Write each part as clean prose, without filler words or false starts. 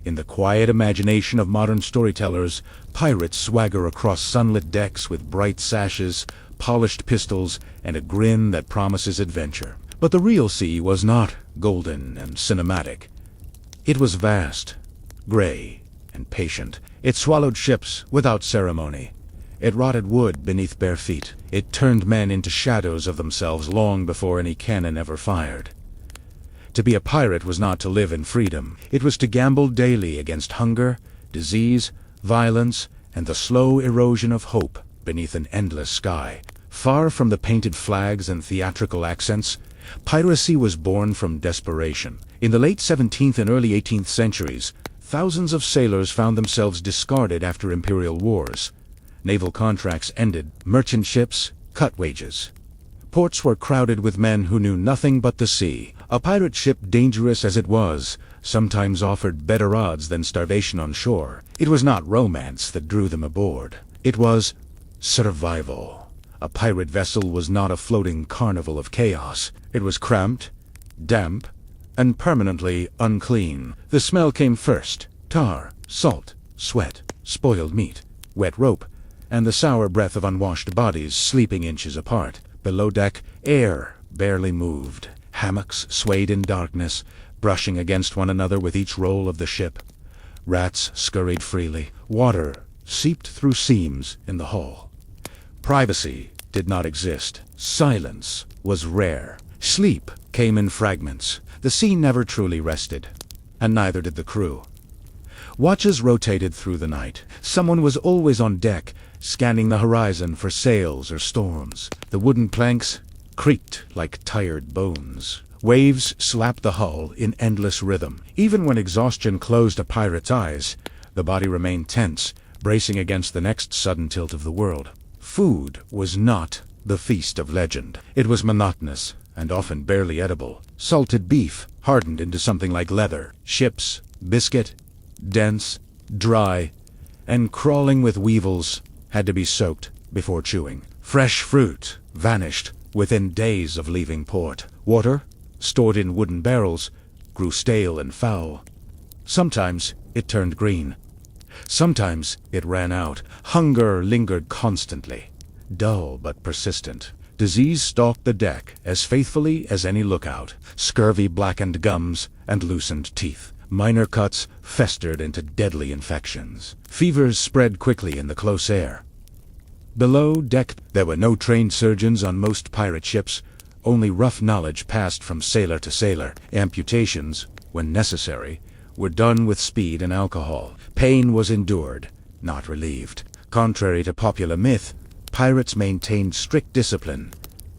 In the quiet imagination of modern storytellers, pirates swagger across sunlit decks with bright sashes, polished pistols, and a grin that promises adventure. But the real sea was not golden and cinematic. It was vast, gray, and patient. It swallowed ships without ceremony. It rotted wood beneath bare feet. It turned men into shadows of themselves long before any cannon ever fired. To be a pirate was not to live in freedom. It was to gamble daily against hunger, disease, violence, and the slow erosion of hope beneath an endless sky. Far from the painted flags and theatrical accents, piracy was born from desperation. In the late 17th and early 18th centuries, thousands of sailors found themselves discarded after imperial wars. Naval contracts ended, merchant ships cut wages. Ports were crowded with men who knew nothing but the sea. A pirate ship, dangerous as it was, sometimes offered better odds than starvation on shore. It was not romance that drew them aboard. It was survival. A pirate vessel was not a floating carnival of chaos. It was cramped, damp, and permanently unclean. The smell came first: tar, salt, sweat, spoiled meat, wet rope, and the sour breath of unwashed bodies sleeping inches apart. Below deck, air barely moved. Hammocks swayed in darkness, brushing against one another with each roll of the ship. Rats scurried freely. Water seeped through seams in the hull. Privacy did not exist. Silence was rare. Sleep came in fragments. The sea never truly rested, and neither did the crew. Watches rotated through the night. Someone was always on deck, scanning the horizon for sails or storms. The wooden planks creaked like tired bones. Waves slapped the hull in endless rhythm. Even when exhaustion closed a pirate's eyes, the body remained tense, bracing against the next sudden tilt of the world. Food was not the feast of legend. It was monotonous and often barely edible. Salted beef hardened into something like leather. Ship's biscuit, dense, dry, and crawling with weevils, had to be soaked before chewing. Fresh fruit vanished within days of leaving port. Water, stored in wooden barrels, grew stale and foul. Sometimes it turned green. Sometimes it ran out. Hunger lingered constantly, dull but persistent. Disease stalked the deck as faithfully as any lookout. Scurvy blackened gums and loosened teeth. Minor cuts festered into deadly infections. Fevers spread quickly in the close air. Below deck, there were no trained surgeons on most pirate ships. Only rough knowledge passed from sailor to sailor. Amputations, when necessary, were done with speed and alcohol. Pain was endured, not relieved. Contrary to popular myth, pirates maintained strict discipline.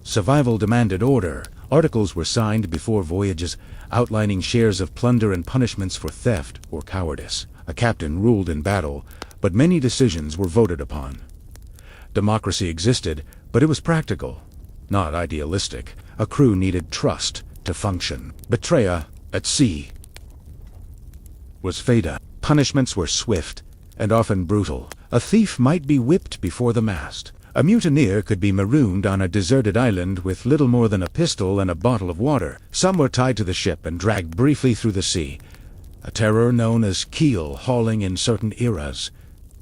Survival demanded order. Articles were signed before voyages, outlining shares of plunder and punishments for theft or cowardice. A captain ruled in battle, but many decisions were voted upon. Democracy existed, but it was practical, not idealistic. A crew needed trust to function. Betrayal at sea was fatal. Punishments were swift and often brutal. A thief might be whipped before the mast. A mutineer could be marooned on a deserted island with little more than a pistol and a bottle of water. Some were tied to the ship and dragged briefly through the sea, a terror known as keel hauling in certain eras,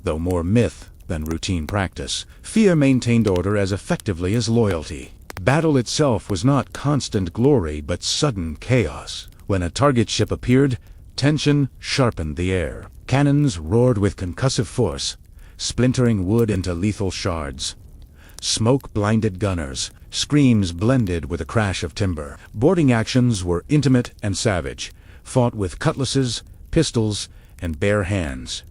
though more myth than routine practice. Fear maintained order as effectively as loyalty. Battle itself was not constant glory, but sudden chaos. When a target ship appeared, tension sharpened the air. Cannons roared with concussive force, splintering wood into lethal shards. Smoke blinded gunners. Screams blended with the crash of timber. Boarding actions were intimate and savage, fought with cutlasses, pistols, and bare hands.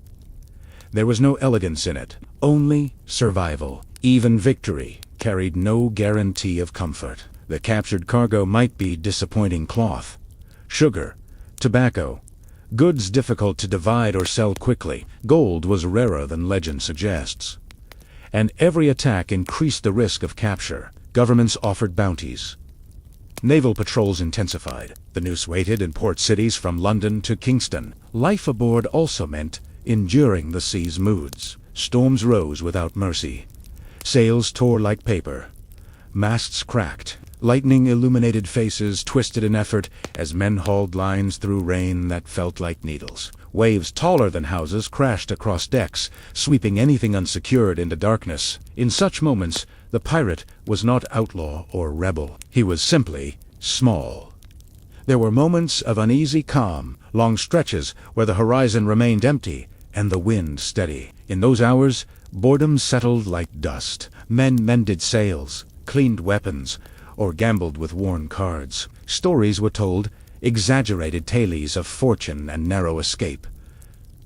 There was no elegance in it, only survival. Even victory carried no guarantee of comfort. The captured cargo might be disappointing cloth, sugar, tobacco, goods difficult to divide or sell quickly. Gold was rarer than legend suggests. And every attack increased the risk of capture. Governments offered bounties. Naval patrols intensified. The noose waited in port cities from London to Kingston. Life aboard also meant enduring the sea's moods. Storms rose without mercy. Sails tore like paper. Masts cracked. Lightning illuminated faces twisted in effort as men hauled lines through rain that felt like needles. Waves taller than houses crashed across decks, sweeping anything unsecured into darkness. In such moments, the pirate was not outlaw or rebel. He was simply small. There were moments of uneasy calm, long stretches where the horizon remained empty and the wind steady. In those hours, boredom settled like dust. Men mended sails, cleaned weapons, or gambled with worn cards. Stories were told, exaggerated tales of fortune and narrow escape.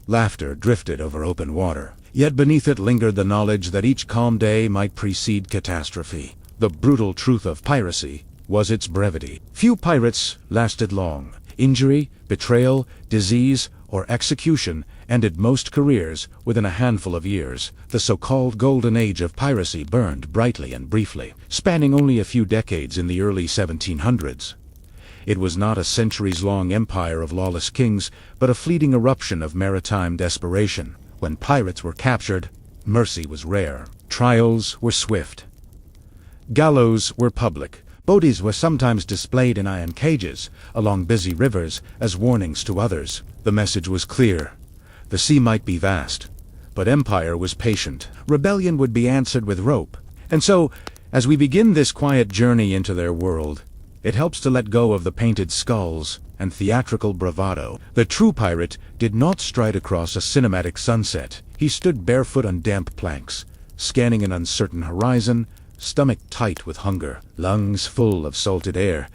Laughter drifted over open water. Yet beneath it lingered the knowledge that each calm day might precede catastrophe. The brutal truth of piracy was its brevity. Few pirates lasted long. Injury, betrayal, disease, or execution ended most careers within a handful of years. The so-called golden age of piracy burned brightly and briefly, spanning only a few decades in the early 1700s. It was not a centuries-long empire of lawless kings, but a fleeting eruption of maritime desperation. When pirates were captured, mercy was rare. Trials were swift. Gallows were public. Bodies were sometimes displayed in iron cages along busy rivers as warnings to others. The message was clear. The sea might be vast, but empire was patient. Rebellion would be answered with rope. And so, as we begin this quiet journey into their world, it helps to let go of the painted skulls and theatrical bravado. The true pirate did not stride across a cinematic sunset. He stood barefoot on damp planks, scanning an uncertain horizon, stomach tight with hunger, lungs full of salted air,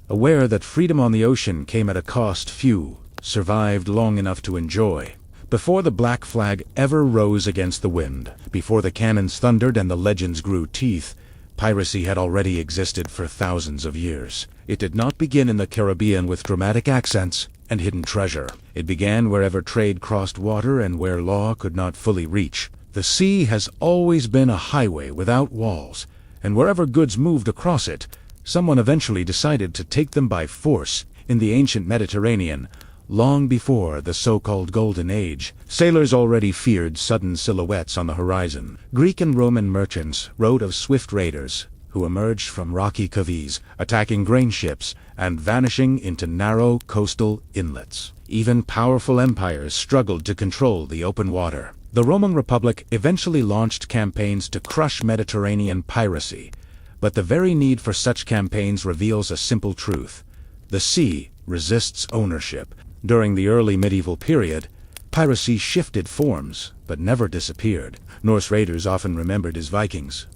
aware that freedom on the ocean came at a cost few survived long enough to enjoy. Before the black flag ever rose against the wind, before the cannons thundered and the legends grew teeth, piracy had already existed for thousands of years. It did not begin in the Caribbean with dramatic accents and hidden treasure. It began wherever trade crossed water and where law could not fully reach. The sea has always been a highway without walls, and wherever goods moved across it, someone eventually decided to take them by force. In the ancient Mediterranean, long before the so-called Golden Age, sailors already feared sudden silhouettes on the horizon. Greek and Roman merchants wrote of swift raiders who emerged from rocky coves, attacking grain ships and vanishing into narrow coastal inlets. Even powerful empires struggled to control the open water. The Roman Republic eventually launched campaigns to crush Mediterranean piracy, but the very need for such campaigns reveals a simple truth. The sea resists ownership. During the early medieval period, piracy shifted forms, but never disappeared. Norse raiders, often remembered as Vikings,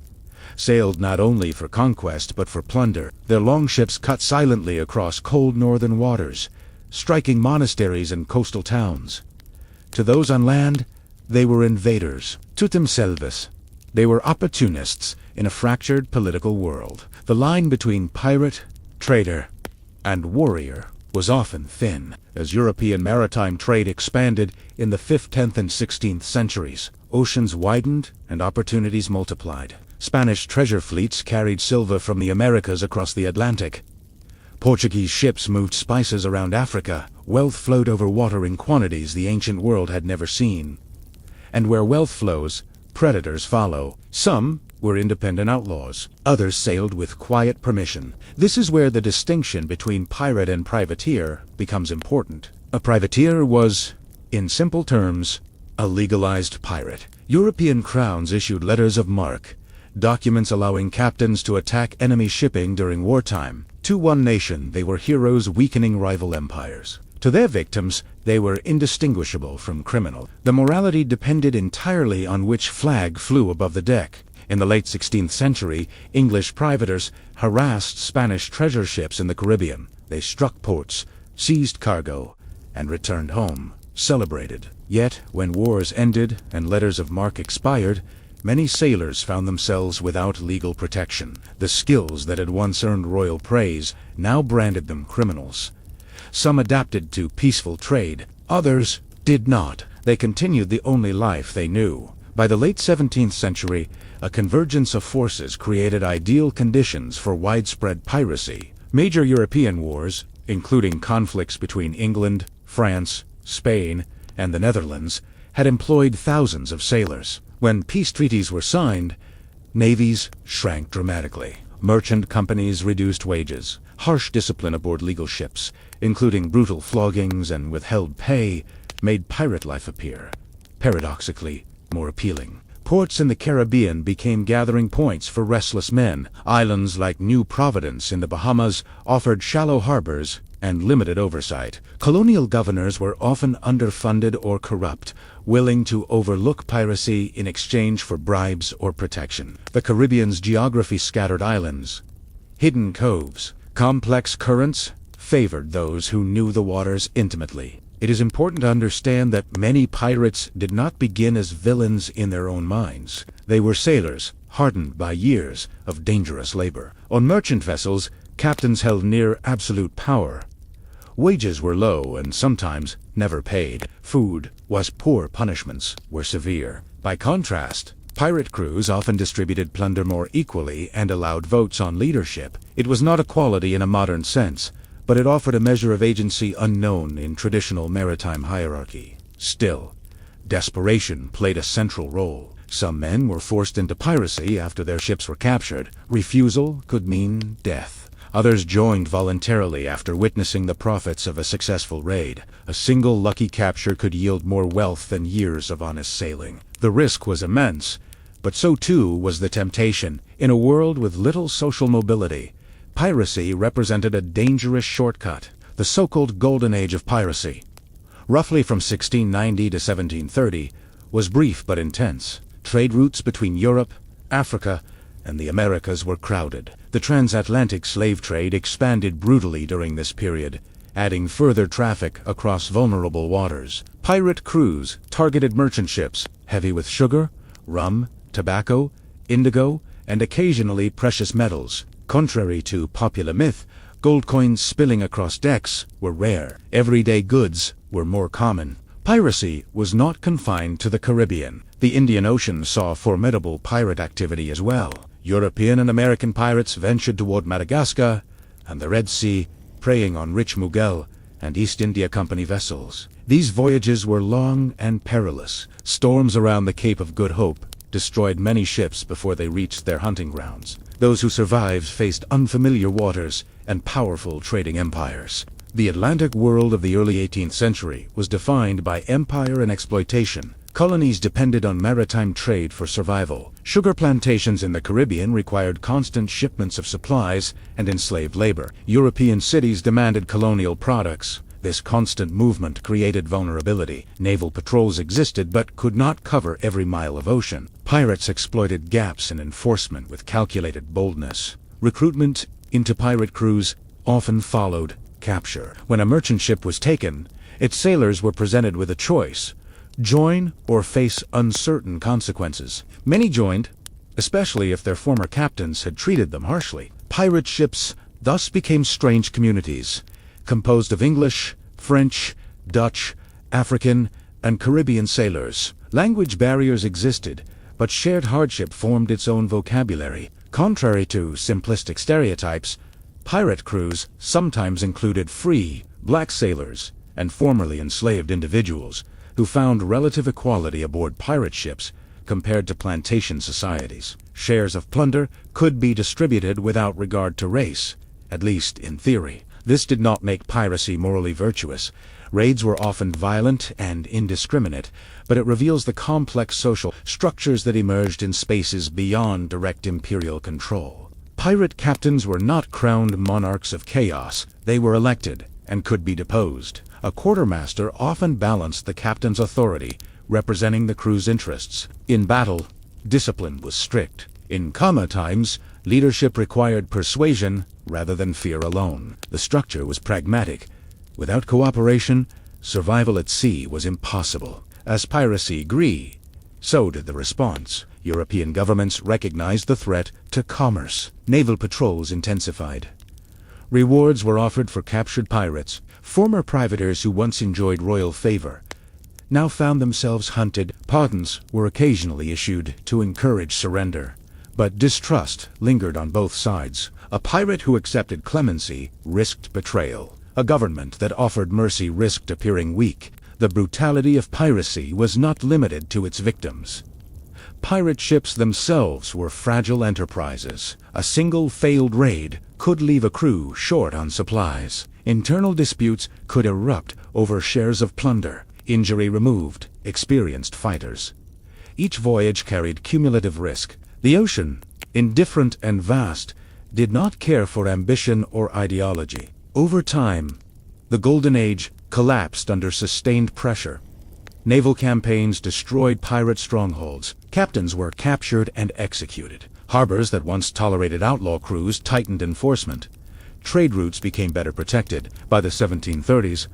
sailed not only for conquest but for plunder. Their longships cut silently across cold northern waters, striking monasteries and coastal towns. To those on land, they were invaders. To themselves, they were opportunists in a fractured political world. The line between pirate, trader, and warrior was often thin. As European maritime trade expanded in the 5th, 10th, and 16th centuries, oceans widened and opportunities multiplied. Spanish treasure fleets carried silver from the Americas across the Atlantic. Portuguese ships moved spices around Africa. Wealth flowed over water in quantities the ancient world had never seen. And where wealth flows, predators follow. Some were independent outlaws. Others sailed with quiet permission. This is where the distinction between pirate and privateer becomes important. A privateer was, in simple terms, a legalized pirate. European crowns issued letters of marque, documents allowing captains to attack enemy shipping during wartime. To one nation, they were heroes weakening rival empires. To their victims, they were indistinguishable from criminal. The morality depended entirely on which flag flew above the deck. In the late 16th century, English privateers harassed Spanish treasure ships in the Caribbean. They struck ports, seized cargo, and returned home, celebrated. Yet, when wars ended and letters of marque expired, many sailors found themselves without legal protection. The skills that had once earned royal praise now branded them criminals. Some adapted to peaceful trade, others did not. They continued the only life they knew. By the late 17th century, a convergence of forces created ideal conditions for widespread piracy. Major European wars, including conflicts between England, France, Spain, and the Netherlands, had employed thousands of sailors. When peace treaties were signed, navies shrank dramatically. Merchant companies reduced wages. Harsh discipline aboard legal ships, including brutal floggings and withheld pay, made pirate life appear, paradoxically, more appealing. Ports in the Caribbean became gathering points for restless men. Islands like New Providence in the Bahamas offered shallow harbors and limited oversight. Colonial governors were often underfunded or corrupt, willing to overlook piracy in exchange for bribes or protection. The Caribbean's geography scattered islands, hidden coves, complex currents favored those who knew the waters intimately. It is important to understand that many pirates did not begin as villains in their own minds. They were sailors, hardened by years of dangerous labor. On merchant vessels, captains held near absolute power. Wages were low and sometimes never paid. Food was poor, punishments were severe. By contrast, pirate crews often distributed plunder more equally and allowed votes on leadership. It was not equality in a modern sense, but it offered a measure of agency unknown in traditional maritime hierarchy. Still, desperation played a central role. Some men were forced into piracy after their ships were captured. Refusal could mean death. Others joined voluntarily after witnessing the profits of a successful raid. A single lucky capture could yield more wealth than years of honest sailing. The risk was immense, but so too was the temptation. In a world with little social mobility, piracy represented a dangerous shortcut. The so-called Golden Age of piracy, roughly from 1690 to 1730, was brief but intense. Trade routes between Europe, Africa, and the Americas were crowded. The transatlantic slave trade expanded brutally during this period, adding further traffic across vulnerable waters. Pirate crews targeted merchant ships, heavy with sugar, rum, tobacco, indigo, and occasionally precious metals. Contrary to popular myth, gold coins spilling across decks were rare. Everyday goods were more common. Piracy was not confined to the Caribbean. The Indian Ocean saw formidable pirate activity as well. European and American pirates ventured toward Madagascar and the Red Sea, preying on rich Mughal and East India Company vessels. These voyages were long and perilous. Storms around the Cape of Good Hope destroyed many ships before they reached their hunting grounds. Those who survived faced unfamiliar waters and powerful trading empires. The Atlantic world of the early 18th century was defined by empire and exploitation. Colonies depended on maritime trade for survival. Sugar plantations in the Caribbean required constant shipments of supplies and enslaved labor. European cities demanded colonial products. This constant movement created vulnerability. Naval patrols existed but could not cover every mile of ocean. Pirates exploited gaps in enforcement with calculated boldness. Recruitment into pirate crews often followed capture. When a merchant ship was taken, its sailors were presented with a choice: join or face uncertain consequences. Many joined, especially if their former captains had treated them harshly. Pirate ships thus became strange communities, composed of English, French, Dutch, African, and Caribbean sailors. Language barriers existed, but shared hardship formed its own vocabulary. Contrary to simplistic stereotypes, pirate crews sometimes included free, black sailors and formerly enslaved individuals who found relative equality aboard pirate ships compared to plantation societies. Shares of plunder could be distributed without regard to race, at least in theory. This did not make piracy morally virtuous. Raids were often violent and indiscriminate, but it reveals the complex social structures that emerged in spaces beyond direct imperial control. Pirate captains were not crowned monarchs of chaos. They were elected and could be deposed. A quartermaster often balanced the captain's authority, representing the crew's interests. In battle, discipline was strict. In calmer times, leadership required persuasion rather than fear alone. The structure was pragmatic. Without cooperation, survival at sea was impossible. As piracy grew, so did the response. European governments recognized the threat to commerce. Naval patrols intensified. Rewards were offered for captured pirates. Former privateers who once enjoyed royal favor now found themselves hunted. Pardons were occasionally issued to encourage surrender, but distrust lingered on both sides. A pirate who accepted clemency risked betrayal. A government that offered mercy risked appearing weak. The brutality of piracy was not limited to its victims. Pirate ships themselves were fragile enterprises. A single failed raid could leave a crew short on supplies. Internal disputes could erupt over shares of plunder. injury removed, experienced fighters. Each voyage carried cumulative risk. The ocean, indifferent and vast, did not care for ambition or ideology. Over time, the Golden Age collapsed under sustained pressure. Naval campaigns destroyed pirate strongholds. Captains were captured and executed. Harbors that once tolerated outlaw crews tightened enforcement. Trade routes became better protected. By the 1730s,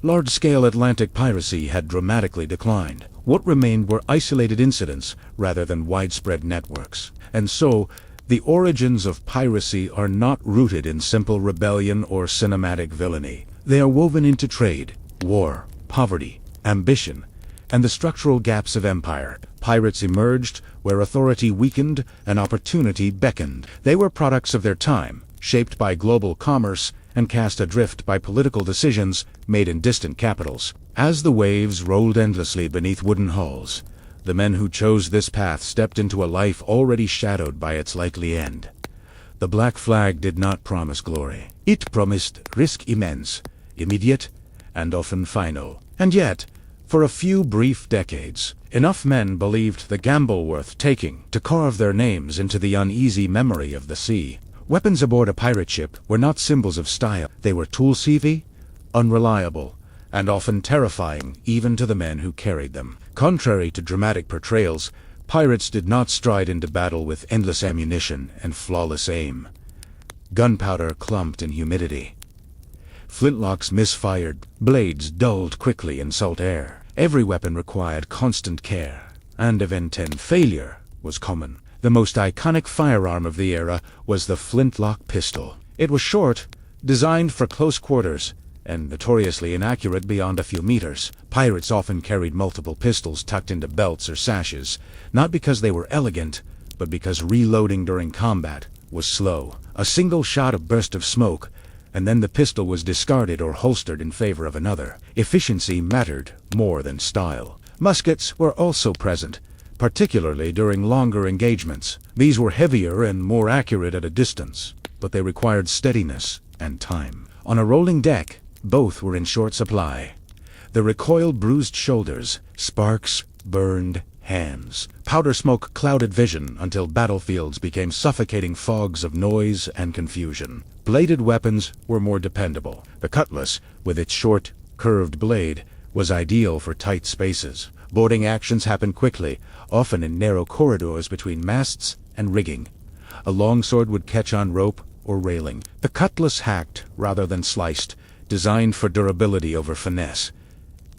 large-scale Atlantic piracy had dramatically declined. What remained were isolated incidents rather than widespread networks. And so, the origins of piracy are not rooted in simple rebellion or cinematic villainy. They are woven into trade, war, poverty, ambition, and the structural gaps of empire. Pirates emerged where authority weakened and opportunity beckoned. They were products of their time, shaped by global commerce and cast adrift by political decisions made in distant capitals. As the waves rolled endlessly beneath wooden hulls, the men who chose this path stepped into a life already shadowed by its likely end. The Black Flag did not promise glory. It promised risk immense, immediate, and often final. And yet, for a few brief decades, enough men believed the gamble worth taking to carve their names into the uneasy memory of the sea. Weapons aboard a pirate ship were not symbols of style. They were tool-savvy, unreliable, and often terrifying even to the men who carried them. Contrary to dramatic portrayals, pirates did not stride into battle with endless ammunition and flawless aim. Gunpowder clumped in humidity. Flintlocks misfired, blades dulled quickly in salt air. Every weapon required constant care, and event-10 failure was common. The most iconic firearm of the era was the flintlock pistol. It was short, designed for close quarters, and notoriously inaccurate beyond a few meters. Pirates often carried multiple pistols tucked into belts or sashes, not because they were elegant, but because reloading during combat was slow. A single shot, a burst of smoke, and then the pistol was discarded or holstered in favor of another. Efficiency mattered more than style. Muskets were also present, particularly during longer engagements. These were heavier and more accurate at a distance, but they required steadiness and time. On a rolling deck, both were in short supply. The recoil bruised shoulders, sparks burned hands. Powder smoke clouded vision until battlefields became suffocating fogs of noise and confusion. Bladed weapons were more dependable. The cutlass, with its short, curved blade, was ideal for tight spaces. Boarding actions happened quickly, often in narrow corridors between masts and rigging. A longsword would catch on rope or railing. The cutlass hacked rather than sliced, designed for durability over finesse.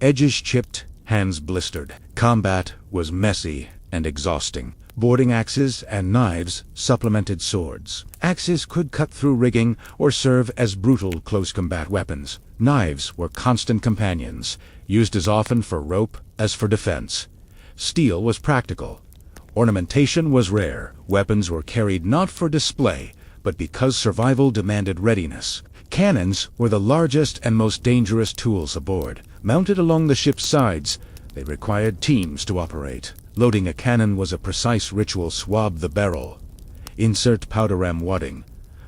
Edges chipped, hands blistered. Combat was messy and exhausting. Boarding axes and knives supplemented swords. Axes could cut through rigging or serve as brutal close combat weapons. Knives were constant companions, used as often for rope as for defense. Steel was practical. Ornamentation was rare. Weapons were carried not for display, but because survival demanded readiness. Cannons were the largest and most dangerous tools aboard. Mounted along the ship's sides, they required teams to operate. Loading a cannon was a precise ritual. Swab the barrel, insert powder ram wadding,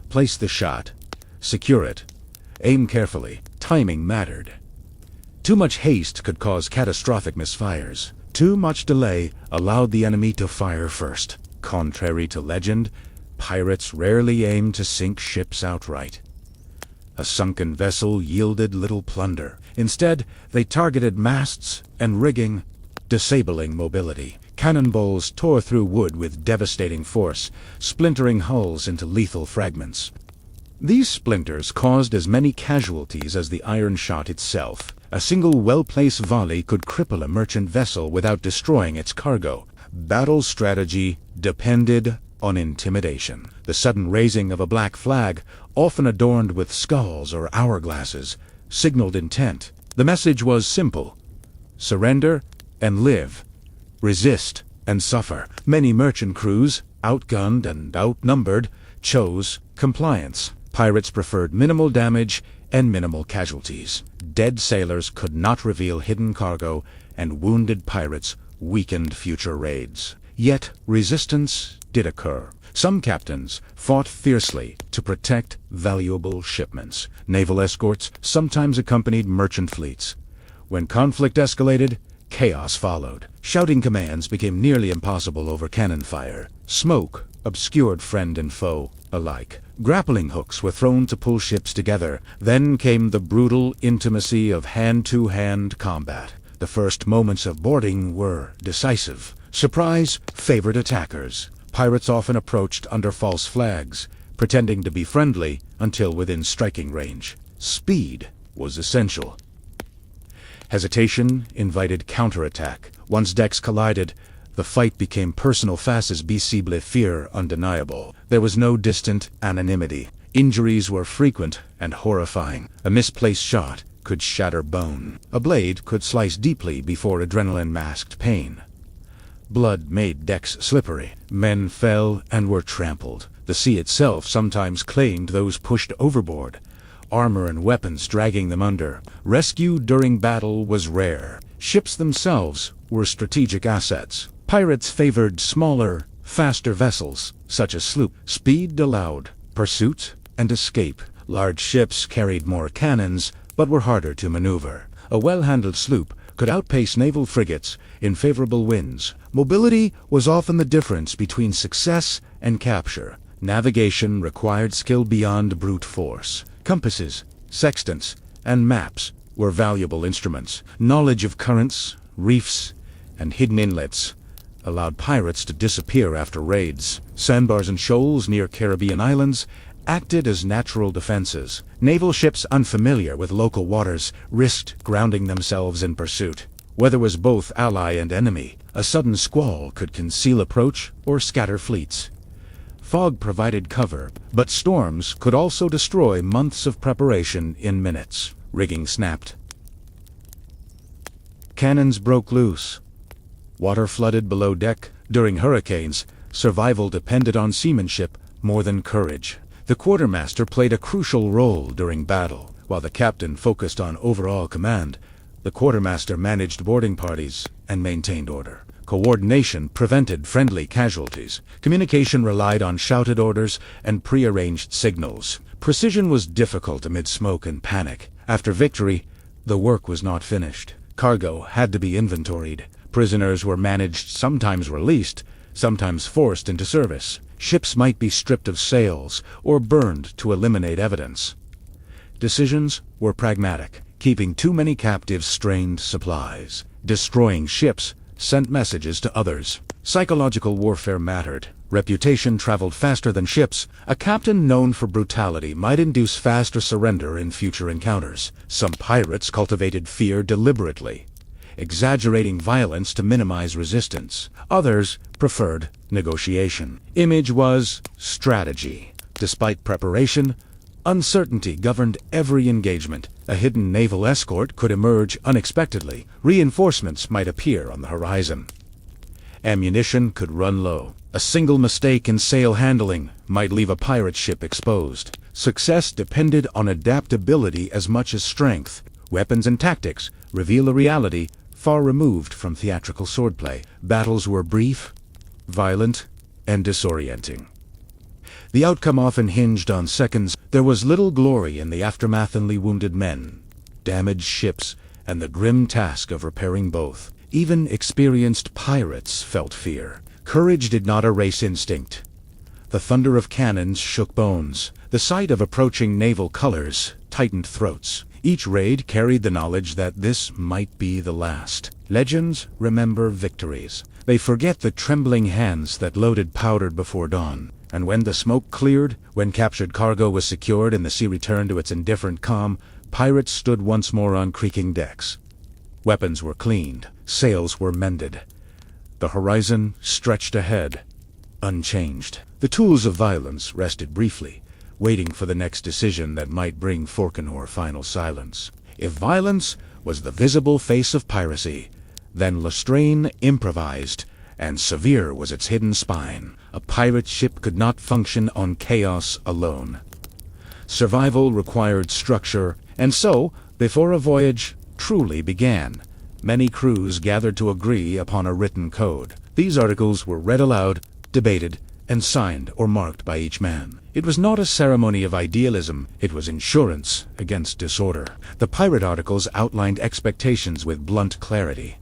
place the shot, secure it, aim carefully. Timing mattered. Too much haste could cause catastrophic misfires. Too much delay allowed the enemy to fire first. Contrary to legend, pirates rarely aimed to sink ships outright. A sunken vessel yielded little plunder. Instead, they targeted masts and rigging, disabling mobility. Cannonballs tore through wood with devastating force, splintering hulls into lethal fragments. These splinters caused as many casualties as the iron shot itself. A single well-placed volley could cripple a merchant vessel without destroying its cargo. Battle strategy depended on intimidation. The sudden raising of a black flag, often adorned with skulls or hourglasses, signaled intent. The message was simple: surrender and live. Resist and suffer. Many merchant crews, outgunned and outnumbered, chose compliance. Pirates preferred minimal damage and minimal casualties. Dead sailors could not reveal hidden cargo, and wounded pirates weakened future raids. Yet resistance did occur. Some captains fought fiercely to protect valuable shipments. Naval escorts sometimes accompanied merchant fleets. When conflict escalated, chaos followed. Shouting commands became nearly impossible over cannon fire. Smoke obscured friend and foe alike. Grappling hooks were thrown to pull ships together. Then came the brutal intimacy of hand-to-hand combat. The first moments of boarding were decisive. Surprise favored attackers. Pirates often approached under false flags, pretending to be friendly until within striking range. Speed was essential. Hesitation invited counterattack. Once decks collided, the fight became personal facile, fear undeniable. There was no distant anonymity. Injuries were frequent and horrifying. A misplaced shot could shatter bone. A blade could slice deeply before adrenaline masked pain. Blood made decks slippery. Men fell and were trampled. The sea itself sometimes claimed those pushed overboard, armor and weapons dragging them under. Rescue during battle was rare. Ships themselves were strategic assets. Pirates favored smaller, faster vessels, such as sloops. Speed allowed pursuit and escape. Large ships carried more cannons, but were harder to maneuver. A well-handled sloop could outpace naval frigates in favorable winds. Mobility was often the difference between success and capture. Navigation required skill beyond brute force. Compasses, sextants, and maps were valuable instruments. Knowledge of currents, reefs, and hidden inlets allowed pirates to disappear after raids. Sandbars and shoals near Caribbean islands acted as natural defenses. Naval ships unfamiliar with local waters risked grounding themselves in pursuit. Weather was both ally and enemy. A sudden squall could conceal approach or scatter fleets. Fog provided cover, but storms could also destroy months of preparation in minutes. Rigging snapped. Cannons broke loose. Water flooded below deck. During hurricanes, survival depended on seamanship more than courage. The quartermaster played a crucial role during battle. While the captain focused on overall command, the quartermaster managed boarding parties and maintained order. Coordination prevented friendly casualties. Communication relied on shouted orders and prearranged signals. Precision was difficult amid smoke and panic. After victory, the work was not finished. Cargo had to be inventoried. Prisoners were managed, sometimes released, sometimes forced into service. Ships might be stripped of sails or burned to eliminate evidence. Decisions were pragmatic. Keeping too many captives strained supplies. Destroying ships sent messages to others. Psychological warfare mattered. Reputation traveled faster than ships. A captain known for brutality might induce faster surrender in future encounters. Some pirates cultivated fear deliberately, exaggerating violence to minimize resistance. Others preferred negotiation. Image was strategy. Despite preparation, uncertainty governed every engagement. A hidden naval escort could emerge unexpectedly. Reinforcements might appear on the horizon. Ammunition could run low. A single mistake in sail handling might leave a pirate ship exposed. Success depended on adaptability as much as strength. Weapons and tactics reveal a reality far removed from theatrical swordplay. Battles were brief, violent, and disorienting. The outcome often hinged on seconds. There was little glory in the aftermath of wounded men, damaged ships, and the grim task of repairing both. Even experienced pirates felt fear. Courage did not erase instinct. The thunder of cannons shook bones. The sight of approaching naval colors tightened throats. Each raid carried the knowledge that this might be the last. Legends remember victories. They forget the trembling hands that loaded powder before dawn. And when the smoke cleared, when captured cargo was secured and the sea returned to its indifferent calm, pirates stood once more on creaking decks. Weapons were cleaned. Sails were mended. The horizon stretched ahead, unchanged. The tools of violence rested briefly, waiting for the next decision that might bring Forkenor final silence. If violence was the visible face of piracy, then Lestrain improvised, and severe was its hidden spine. A pirate ship could not function on chaos alone. Survival required structure, and so, before a voyage truly began, many crews gathered to agree upon a written code. These articles were read aloud, debated, and signed or marked by each man. It was not a ceremony of idealism, it was insurance against disorder. The pirate articles outlined expectations with blunt clarity.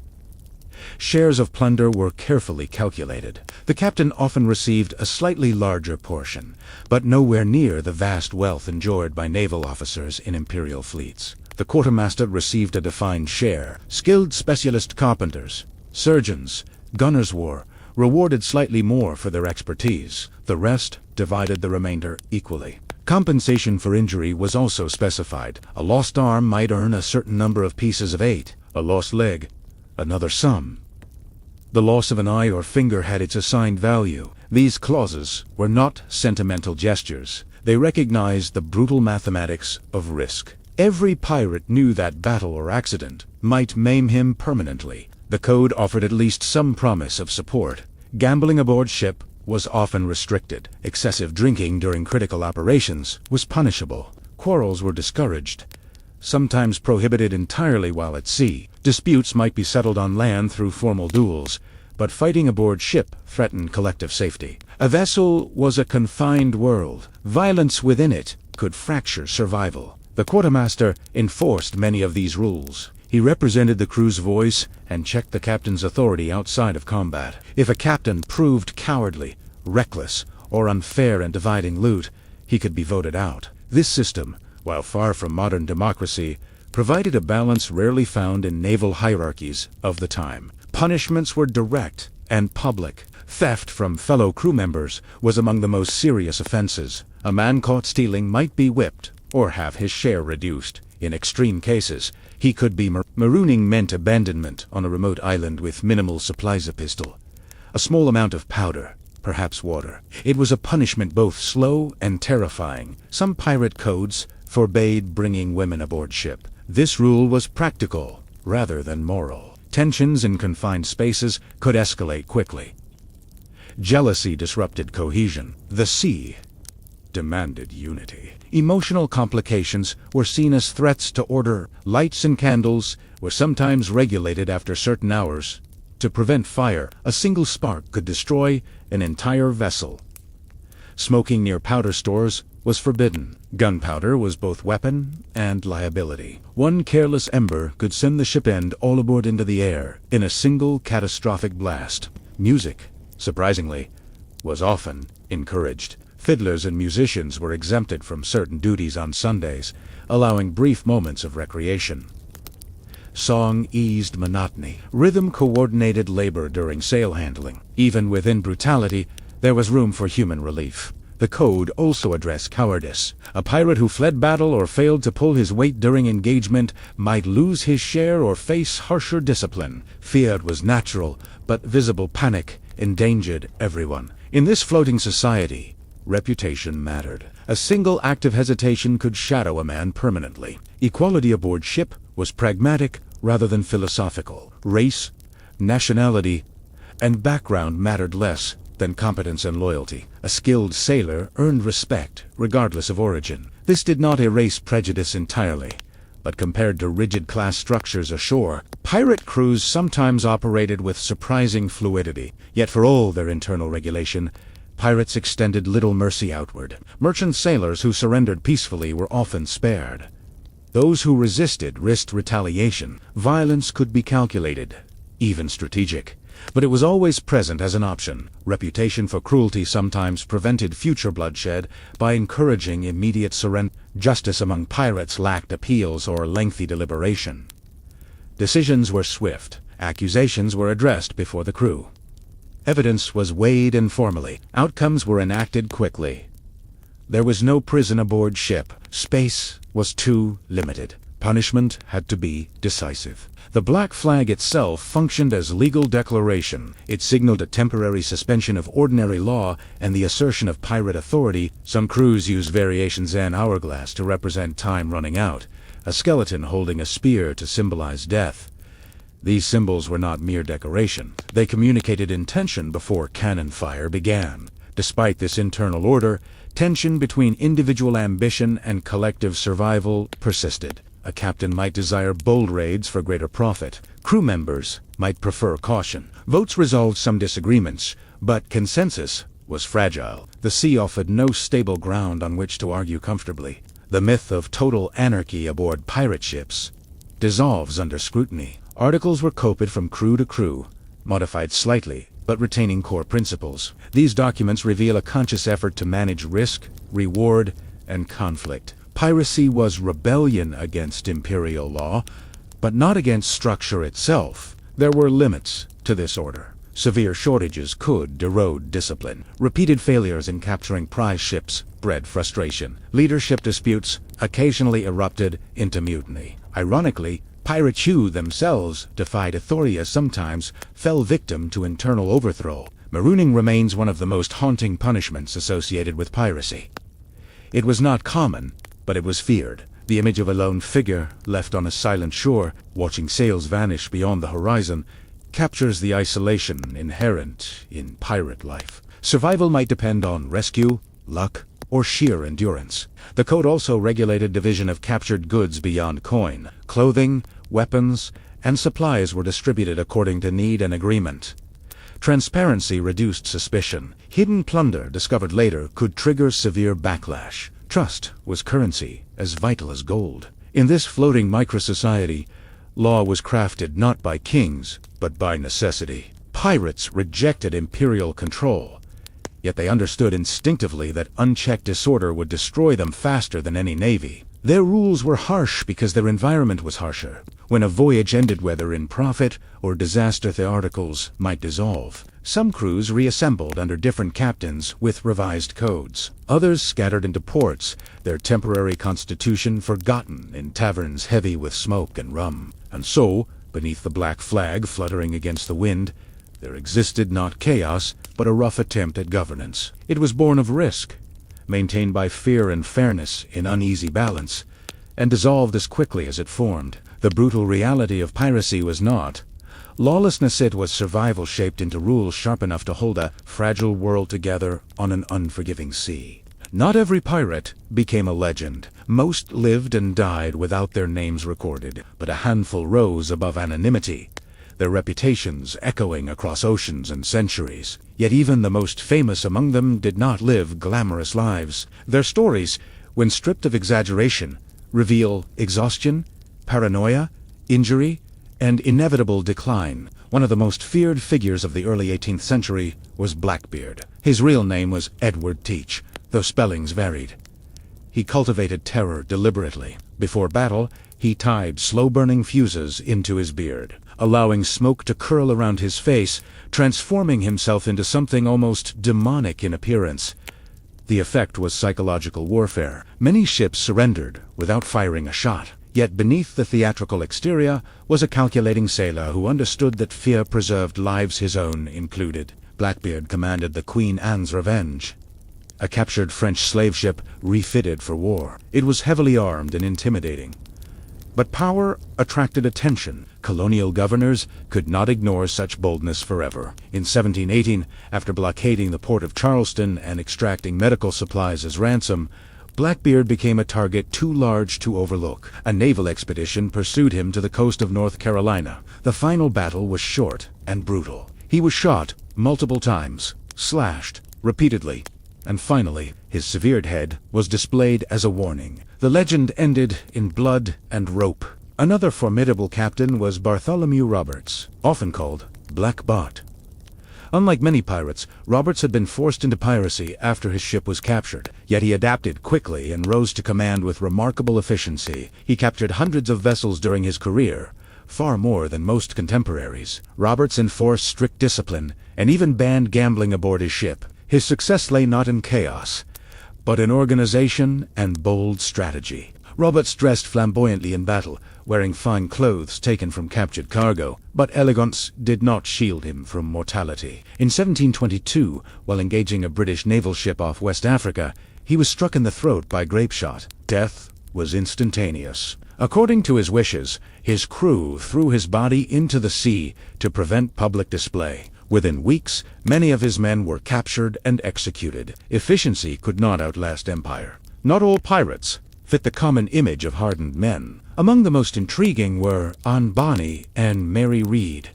Shares of plunder were carefully calculated. The captain often received a slightly larger portion, but nowhere near the vast wealth enjoyed by naval officers in imperial fleets. The quartermaster received a defined share. Skilled specialist carpenters, surgeons, gunners were rewarded slightly more for their expertise. The rest divided the remainder equally. Compensation for injury was also specified. A lost arm might earn a certain number of pieces of eight, a lost leg, another sum. The loss of an eye or finger had its assigned value. These clauses were not sentimental gestures. They recognized the brutal mathematics of risk. Every pirate knew that battle or accident might maim him permanently. The code offered at least some promise of support. Gambling aboard ship was often restricted. Excessive drinking during critical operations was punishable. Quarrels were discouraged, sometimes prohibited entirely while at sea. Disputes might be settled on land through formal duels, but fighting aboard ship threatened collective safety. A vessel was a confined world. Violence within it could fracture survival. The quartermaster enforced many of these rules. He represented the crew's voice and checked the captain's authority outside of combat. If a captain proved cowardly, reckless, or unfair in dividing loot, he could be voted out. This system, while far from modern democracy, provided a balance rarely found in naval hierarchies of the time. Punishments were direct and public. Theft from fellow crew members was among the most serious offenses. A man caught stealing might be whipped or have his share reduced. In extreme cases, he could be marooning meant abandonment on a remote island with minimal supplies of pistol. A small amount of powder, perhaps water. It was a punishment both slow and terrifying. Some pirate codes forbade bringing women aboard ship. This rule was practical rather than moral. Tensions in confined spaces could escalate quickly. Jealousy disrupted cohesion. The sea demanded unity. Emotional complications were seen as threats to order. Lights and candles were sometimes regulated after certain hours. To prevent fire, a single spark could destroy an entire vessel. Smoking near powder stores was forbidden. Gunpowder was both weapon and liability. One careless ember could send the ship end all aboard into the air in a single catastrophic blast. Music, surprisingly, was often encouraged. Fiddlers and musicians were exempted from certain duties on Sundays, allowing brief moments of recreation. Song eased monotony. Rhythm coordinated labor during sail handling. Even within brutality, there was room for human relief. The code also addressed cowardice. A pirate who fled battle or failed to pull his weight during engagement might lose his share or face harsher discipline. Fear was natural, but visible panic endangered everyone. In this floating society, reputation mattered. A single act of hesitation could shadow a man permanently. Equality aboard ship was pragmatic rather than philosophical. Race, nationality, and background mattered less than competence and loyalty. A skilled sailor earned respect, regardless of origin. This did not erase prejudice entirely, but compared to rigid class structures ashore, pirate crews sometimes operated with surprising fluidity. Yet for all their internal regulation, pirates extended little mercy outward. Merchant sailors who surrendered peacefully were often spared. Those who resisted risked retaliation. Violence could be calculated, even strategic, but it was always present as an option. Reputation for cruelty sometimes prevented future bloodshed by encouraging immediate surrender. Justice among pirates lacked appeals or lengthy deliberation. Decisions were swift. Accusations were addressed before the crew. Evidence was weighed informally. Outcomes were enacted quickly. There was no prison aboard ship. Space was too limited. Punishment had to be decisive. The black flag itself functioned as legal declaration. It signaled a temporary suspension of ordinary law and the assertion of pirate authority. Some crews used variations in hourglass to represent time running out, a skeleton holding a spear to symbolize death. These symbols were not mere decoration. They communicated intention before cannon fire began. Despite this internal order, tension between individual ambition and collective survival persisted. A captain might desire bold raids for greater profit. Crew members might prefer caution. Votes resolved some disagreements, but consensus was fragile. The sea offered no stable ground on which to argue comfortably. The myth of total anarchy aboard pirate ships dissolves under scrutiny. Articles were copied from crew to crew, modified slightly, but retaining core principles. These documents reveal a conscious effort to manage risk, reward, and conflict. Piracy was rebellion against imperial law, but not against structure itself. There were limits to this order. Severe shortages could erode discipline. Repeated failures in capturing prize ships bred frustration. Leadership disputes occasionally erupted into mutiny. Ironically, pirate crew themselves defied authority as sometimes fell victim to internal overthrow. Marooning remains one of the most haunting punishments associated with piracy. It was not common, but it was feared. The image of a lone figure left on a silent shore, watching sails vanish beyond the horizon, captures the isolation inherent in pirate life. Survival might depend on rescue, luck, or sheer endurance. The code also regulated division of captured goods beyond coin. Clothing, weapons, and supplies were distributed according to need and agreement. Transparency reduced suspicion. Hidden plunder discovered later could trigger severe backlash. Trust was currency as vital as gold. In this floating micro-society, law was crafted not by kings, but by necessity. Pirates rejected imperial control, yet they understood instinctively that unchecked disorder would destroy them faster than any navy. Their rules were harsh because their environment was harsher. When a voyage ended, whether in profit or disaster, the articles might dissolve. Some crews reassembled under different captains with revised codes. Others scattered into ports, their temporary constitution forgotten in taverns heavy with smoke and rum. And so, beneath the black flag fluttering against the wind, there existed not chaos, but a rough attempt at governance. It was born of risk, maintained by fear and fairness in uneasy balance, and dissolved as quickly as it formed. The brutal reality of piracy was not lawlessness, it was survival shaped into rules sharp enough to hold a fragile world together on an unforgiving sea. Not every pirate became a legend. Most lived and died without their names recorded, but a handful rose above anonymity, their reputations echoing across oceans and centuries. Yet even the most famous among them did not live glamorous lives. Their stories, when stripped of exaggeration, reveal exhaustion, paranoia, injury, and inevitable decline. One of the most feared figures of the early 18th century was Blackbeard. His real name was Edward Teach, though spellings varied. He cultivated terror deliberately. Before battle, he tied slow-burning fuses into his beard, allowing smoke to curl around his face, transforming himself into something almost demonic in appearance. The effect was psychological warfare. Many ships surrendered without firing a shot. Yet beneath the theatrical exterior was a calculating sailor who understood that fear preserved lives, his own included. Blackbeard commanded the Queen Anne's Revenge, a captured French slave ship refitted for war. It was heavily armed and intimidating. But power attracted attention. Colonial governors could not ignore such boldness forever. In 1718, after blockading the port of Charleston and extracting medical supplies as ransom, Blackbeard became a target too large to overlook. A naval expedition pursued him to the coast of North Carolina. The final battle was short and brutal. He was shot multiple times, slashed repeatedly, and finally, his severed head was displayed as a warning. The legend ended in blood and rope. Another formidable captain was Bartholomew Roberts, often called Black Bart. Unlike many pirates, Roberts had been forced into piracy after his ship was captured, yet he adapted quickly and rose to command with remarkable efficiency. He captured hundreds of vessels during his career, far more than most contemporaries. Roberts enforced strict discipline and even banned gambling aboard his ship. His success lay not in chaos, but in organization and bold strategy. Roberts dressed flamboyantly in battle, wearing fine clothes taken from captured cargo, but elegance did not shield him from mortality. In 1722, while engaging a British naval ship off West Africa, he was struck in the throat by grape shot. Death was instantaneous. According to his wishes, his crew threw his body into the sea to prevent public display. Within weeks, many of his men were captured and executed. Efficiency could not outlast empire. Not all pirates fit the common image of hardened men. Among the most intriguing were Anne Bonny and Mary Read.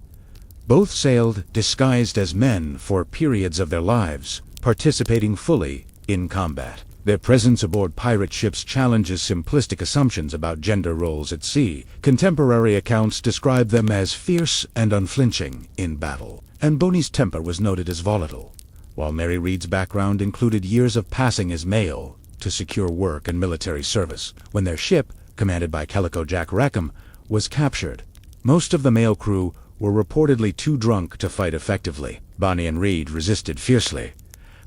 Both sailed disguised as men for periods of their lives, participating fully in combat. Their presence aboard pirate ships challenges simplistic assumptions about gender roles at sea. Contemporary accounts describe them as fierce and unflinching in battle. And Boney's temper was noted as volatile, while Mary Read's background included years of passing as male to secure work and military service. When their ship, commanded by Calico Jack Rackham, was captured, most of the male crew were reportedly too drunk to fight effectively. Bonny and Read resisted fiercely,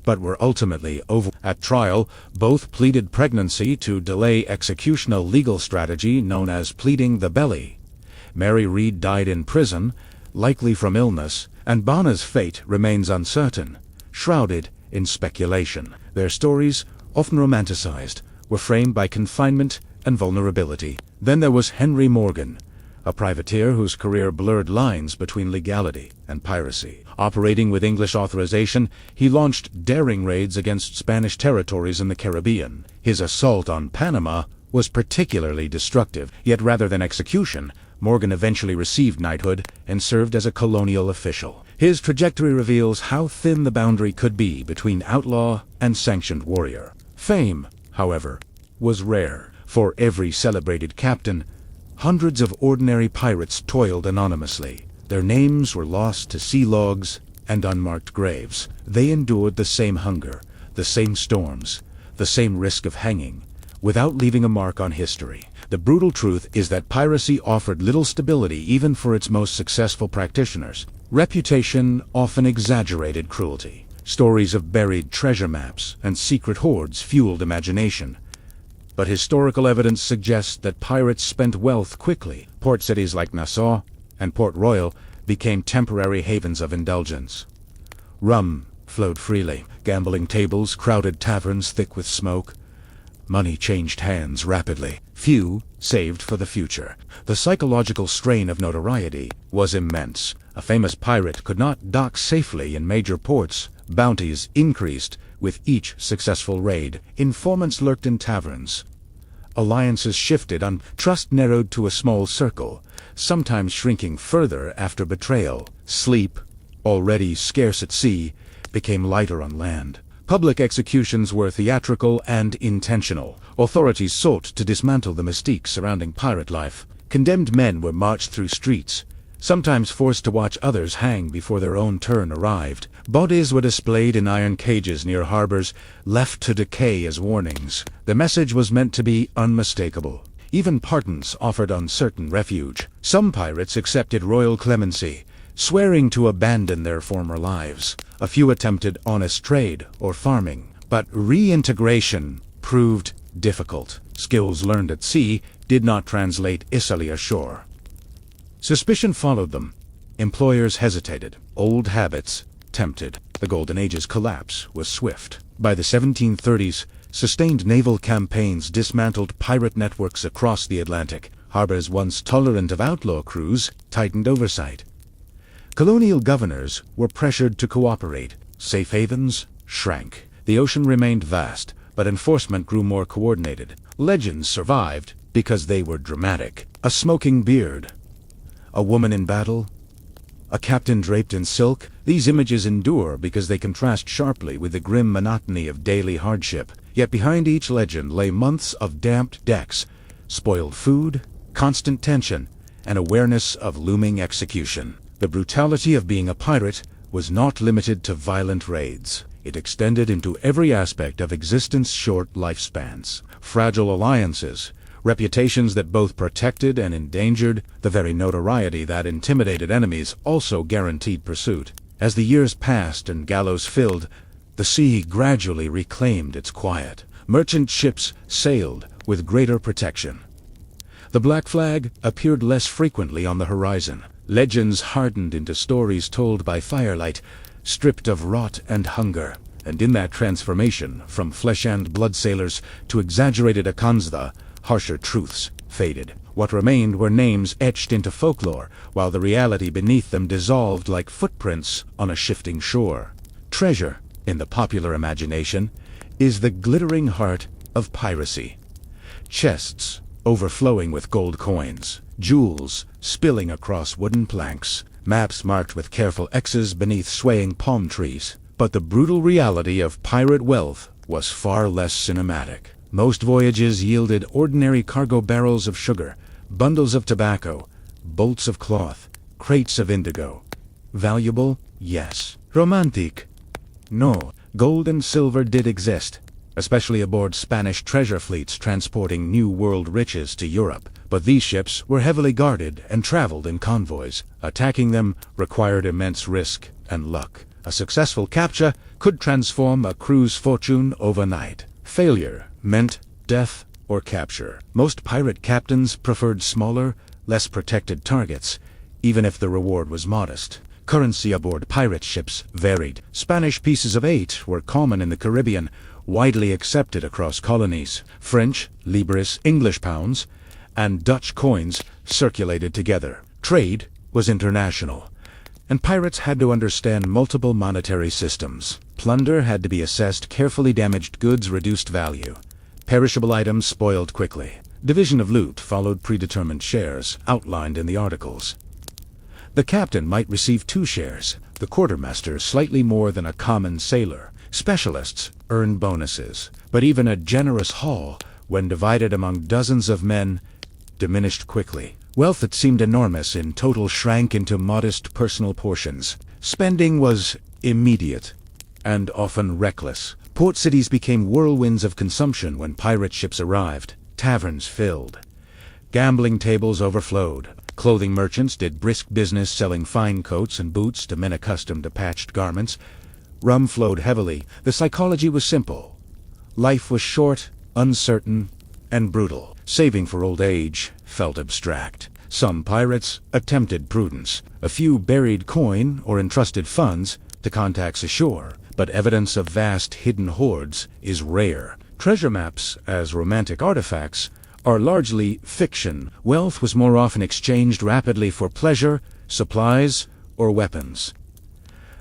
but were ultimately over. At trial, both pleaded pregnancy to delay execution, a legal strategy known as pleading the belly. Mary Read died in prison, likely from illness, and Bonny's fate remains uncertain, shrouded in speculation. Their stories, often romanticized, were framed by confinement and vulnerability. Then there was Henry Morgan, a privateer whose career blurred lines between legality and piracy. Operating with English authorization, he launched daring raids against Spanish territories in the Caribbean. His assault on Panama was particularly destructive, yet rather than execution, Morgan eventually received knighthood and served as a colonial official. His trajectory reveals how thin the boundary could be between outlaw and sanctioned warrior. Fame, however, was rare. For every celebrated captain, hundreds of ordinary pirates toiled anonymously. Their names were lost to sea logs and unmarked graves. They endured the same hunger, the same storms, the same risk of hanging, without leaving a mark on history. The brutal truth is that piracy offered little stability even for its most successful practitioners. Reputation often exaggerated cruelty. Stories of buried treasure maps and secret hoards fueled imagination. But historical evidence suggests that pirates spent wealth quickly. Port cities like Nassau and Port Royal became temporary havens of indulgence. Rum flowed freely. Gambling tables crowded taverns thick with smoke. Money changed hands rapidly. Few saved for the future. The psychological strain of notoriety was immense. A famous pirate could not dock safely in major ports. Bounties increased with each successful raid. Informants lurked in taverns. Alliances shifted, trust narrowed to a small circle, sometimes shrinking further after betrayal. Sleep, already scarce at sea, became lighter on land. Public executions were theatrical and intentional. Authorities sought to dismantle the mystique surrounding pirate life. Condemned men were marched through streets, sometimes forced to watch others hang before their own turn arrived. Bodies were displayed in iron cages near harbors, left to decay as warnings. The message was meant to be unmistakable. Even pardons offered uncertain refuge. Some pirates accepted royal clemency, swearing to abandon their former lives. A few attempted honest trade or farming, but reintegration proved difficult. Skills learned at sea did not translate easily ashore. Suspicion followed them. Employers hesitated. Old habits tempted. The Golden Age's collapse was swift. By the 1730s, sustained naval campaigns dismantled pirate networks across the Atlantic. Harbors once tolerant of outlaw crews tightened oversight. Colonial governors were pressured to cooperate. Safe havens shrank. The ocean remained vast, but enforcement grew more coordinated. Legends survived because they were dramatic. A smoking beard, a woman in battle, a captain draped in silk. These images endure because they contrast sharply with the grim monotony of daily hardship. Yet behind each legend lay months of damped decks, spoiled food, constant tension, and awareness of looming execution. The brutality of being a pirate was not limited to violent raids. It extended into every aspect of existence's short lifespans. Fragile alliances, reputations that both protected and endangered, the very notoriety that intimidated enemies also guaranteed pursuit. As the years passed and gallows filled, the sea gradually reclaimed its quiet. Merchant ships sailed with greater protection. The black flag appeared less frequently on the horizon. Legends hardened into stories told by firelight, stripped of rot and hunger. And in that transformation, from flesh and blood sailors to exaggerated akanzda, harsher truths faded. What remained were names etched into folklore, while the reality beneath them dissolved like footprints on a shifting shore. Treasure, in the popular imagination, is the glittering heart of piracy. Chests overflowing with gold coins, jewels spilling across wooden planks, maps marked with careful X's beneath swaying palm trees. But the brutal reality of pirate wealth was far less cinematic. Most voyages yielded ordinary cargo barrels of sugar, bundles of tobacco, bolts of cloth, crates of indigo. Valuable? Yes. Romantic? No. Gold and silver did exist, especially aboard Spanish treasure fleets transporting New World riches to Europe. But these ships were heavily guarded and traveled in convoys. Attacking them required immense risk and luck. A successful capture could transform a crew's fortune overnight. Failure meant death or capture. Most pirate captains preferred smaller, less protected targets, even if the reward was modest. Currency aboard pirate ships varied. Spanish pieces of 8 were common in the Caribbean, widely accepted across colonies. French, libras, English pounds, and Dutch coins circulated together. Trade was international, and pirates had to understand multiple monetary systems. Plunder had to be assessed carefully. Damaged goods reduced value. Perishable items spoiled quickly. Division of loot followed predetermined shares outlined in the articles. The captain might receive 2 shares, the quartermaster slightly more than a common sailor. Specialists earned bonuses, but even a generous haul, when divided among dozens of men, diminished quickly. Wealth that seemed enormous in total shrank into modest personal portions. Spending was immediate and often reckless. Port cities became whirlwinds of consumption when pirate ships arrived. Taverns filled. Gambling tables overflowed. Clothing merchants did brisk business selling fine coats and boots to men accustomed to patched garments. Rum flowed heavily. The psychology was simple. Life was short, uncertain, and brutal. Saving for old age felt abstract. Some pirates attempted prudence. A few buried coin or entrusted funds to contacts ashore, but evidence of vast hidden hoards is rare. Treasure maps, as romantic artifacts, are largely fiction. Wealth was more often exchanged rapidly for pleasure, supplies, or weapons.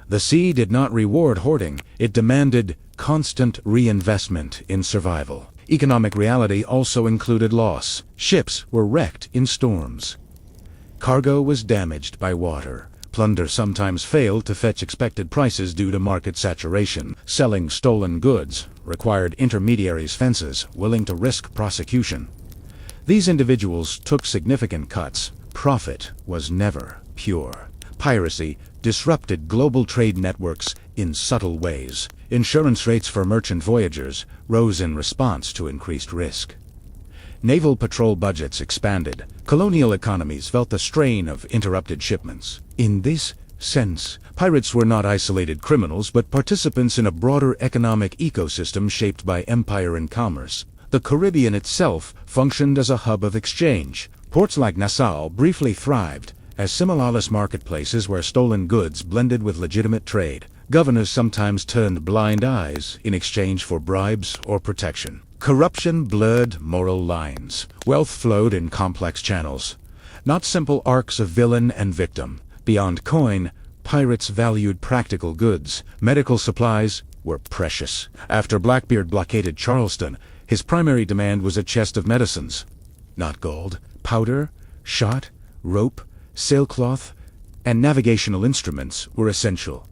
The sea did not reward hoarding. It demanded constant reinvestment in survival. Economic reality also included loss. Ships were wrecked in storms. Cargo was damaged by water. Plunder sometimes failed to fetch expected prices due to market saturation. Selling stolen goods required intermediaries, fences, willing to risk prosecution. These individuals took significant cuts. Profit was never pure. Piracy disrupted global trade networks in subtle ways. Insurance rates for merchant voyagers rose in response to increased risk. Naval patrol budgets expanded. Colonial economies felt the strain of interrupted shipments. In this sense, pirates were not isolated criminals, but participants in a broader economic ecosystem shaped by empire and commerce. The Caribbean itself functioned as a hub of exchange. Ports like Nassau briefly thrived as similarless marketplaces where stolen goods blended with legitimate trade. Governors sometimes turned blind eyes in exchange for bribes or protection. Corruption blurred moral lines. Wealth flowed in complex channels, not simple arcs of villain and victim. Beyond coin, pirates valued practical goods. Medical supplies were precious. After Blackbeard blockaded Charleston, his primary demand was a chest of medicines. Not gold. Powder, shot, rope, sailcloth, and navigational instruments were essential.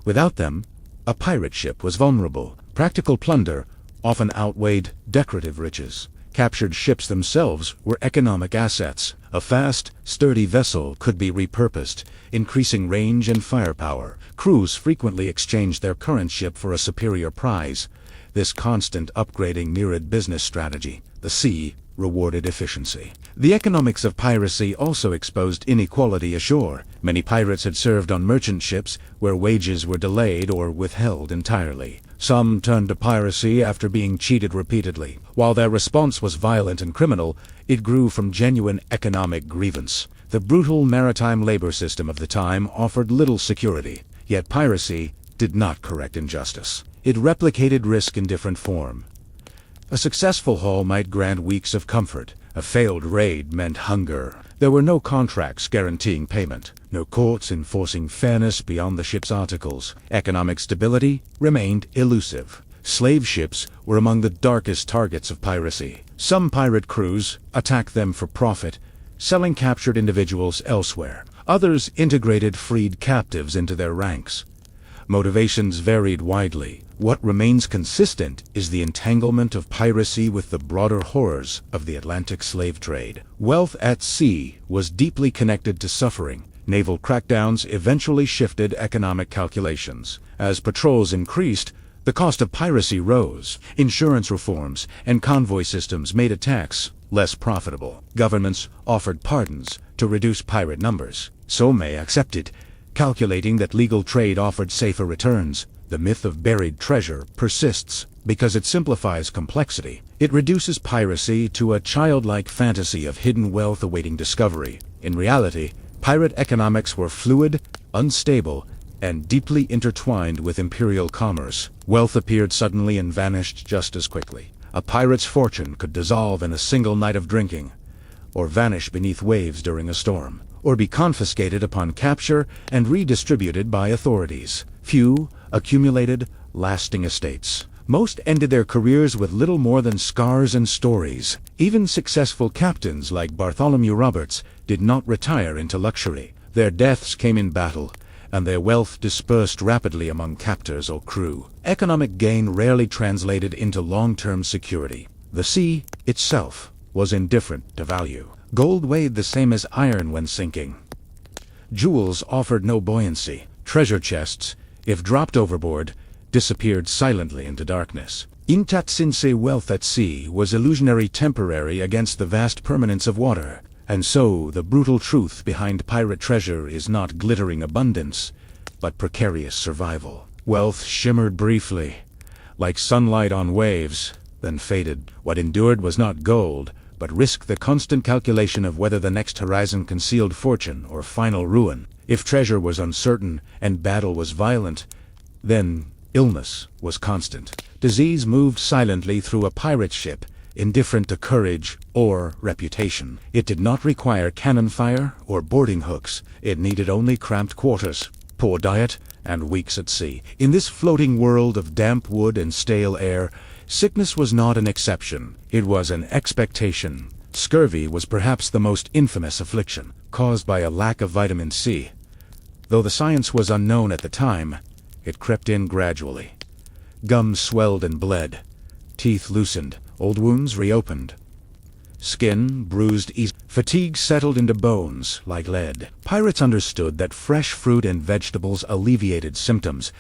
Without them, a pirate ship was vulnerable. Practical plunder often outweighed decorative riches. Captured ships themselves were economic assets. A fast, sturdy vessel could be repurposed, increasing range and firepower. Crews frequently exchanged their current ship for a superior prize. This constant upgrading mirrored business strategy. The sea rewarded efficiency. The economics of piracy also exposed inequality ashore. Many pirates had served on merchant ships where wages were delayed or withheld entirely. Some turned to piracy after being cheated repeatedly. While their response was violent and criminal, it grew from genuine economic grievance. The brutal maritime labor system of the time offered little security, yet piracy did not correct injustice. It replicated risk in different form. A successful haul might grant weeks of comfort. A failed raid meant hunger. There were no contracts guaranteeing payment, no courts enforcing fairness beyond the ship's articles. Economic stability remained elusive. Slave ships were among the darkest targets of piracy. Some pirate crews attacked them for profit, selling captured individuals elsewhere. Others integrated freed captives into their ranks. Motivations varied widely. What remains consistent is the entanglement of piracy with the broader horrors of the Atlantic slave trade. Wealth at sea was deeply connected to suffering. Naval crackdowns eventually shifted economic calculations. As patrols increased, the cost of piracy rose. Insurance reforms and convoy systems made attacks less profitable. Governments offered pardons to reduce pirate numbers. Some accepted, calculating that legal trade offered safer returns. The myth of buried treasure persists because it simplifies complexity. It reduces piracy to a childlike fantasy of hidden wealth awaiting discovery. In reality, pirate economics were fluid, unstable, and deeply intertwined with imperial commerce. Wealth appeared suddenly and vanished just as quickly. A pirate's fortune could dissolve in a single night of drinking, or vanish beneath waves during a storm, or be confiscated upon capture and redistributed by authorities. Few accumulated lasting estates. Most ended their careers with little more than scars and stories. Even successful captains like Bartholomew Roberts did not retire into luxury. Their deaths came in battle, and their wealth dispersed rapidly among captors or crew. Economic gain rarely translated into long-term security. The sea itself was indifferent to value. Gold weighed the same as iron when sinking. Jewels offered no buoyancy. Treasure chests, if dropped overboard, disappeared silently into darkness. Intatsinse wealth at sea was illusionary temporary against the vast permanence of water. And so, the brutal truth behind pirate treasure is not glittering abundance, but precarious survival. Wealth shimmered briefly, like sunlight on waves, then faded. What endured was not gold, but risked the constant calculation of whether the next horizon concealed fortune or final ruin. If treasure was uncertain and battle was violent, then illness was constant. Disease moved silently through a pirate ship, indifferent to courage or reputation. It did not require cannon fire or boarding hooks. It needed only cramped quarters, poor diet, and weeks at sea. In this floating world of damp wood and stale air, sickness was not an exception. It was an expectation. Scurvy was perhaps the most infamous affliction, caused by a lack of vitamin C. Though the science was unknown at the time, it crept in gradually. Gums swelled and bled. Teeth loosened. Old wounds reopened. Skin bruised easily. Fatigue settled into bones like lead. Pirates understood that fresh fruit and vegetables alleviated symptoms,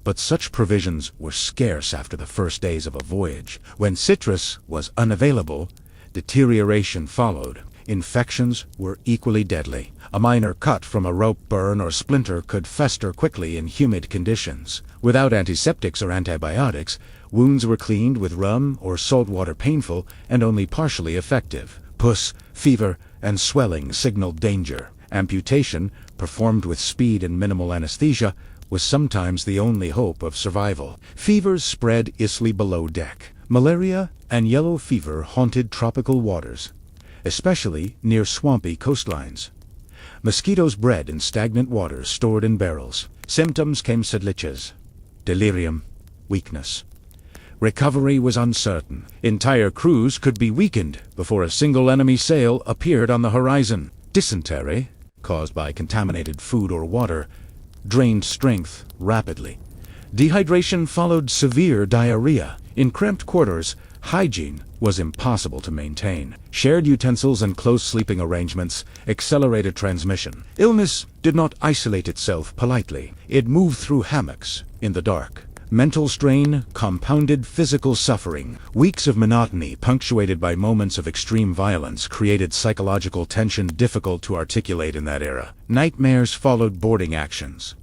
but such provisions were scarce after the first days of a voyage. When citrus was unavailable, deterioration followed. Infections were equally deadly. A minor cut from a rope burn or splinter could fester quickly in humid conditions. Without antiseptics or antibiotics, wounds were cleaned with rum or salt water, painful and only partially effective. Pus, fever, and swelling signaled danger. Amputation, performed with speed and minimal anesthesia, was sometimes the only hope of survival. Fevers spread easily below deck. Malaria and yellow fever haunted tropical waters, especially near swampy coastlines. Mosquitoes bred in stagnant waters stored in barrels. Symptoms came sedliches, delirium, weakness. Recovery was uncertain. Entire crews could be weakened before a single enemy sail appeared on the horizon. Dysentery, caused by contaminated food or water, drained strength rapidly. Dehydration followed severe diarrhea. In cramped quarters, hygiene was impossible to maintain. Shared utensils and close sleeping arrangements accelerated transmission. Illness did not isolate itself politely. It moved through hammocks in the dark. Mental strain compounded physical suffering. Weeks of monotony, punctuated by moments of extreme violence, created psychological tension difficult to articulate in that era. Nightmares followed boarding actions.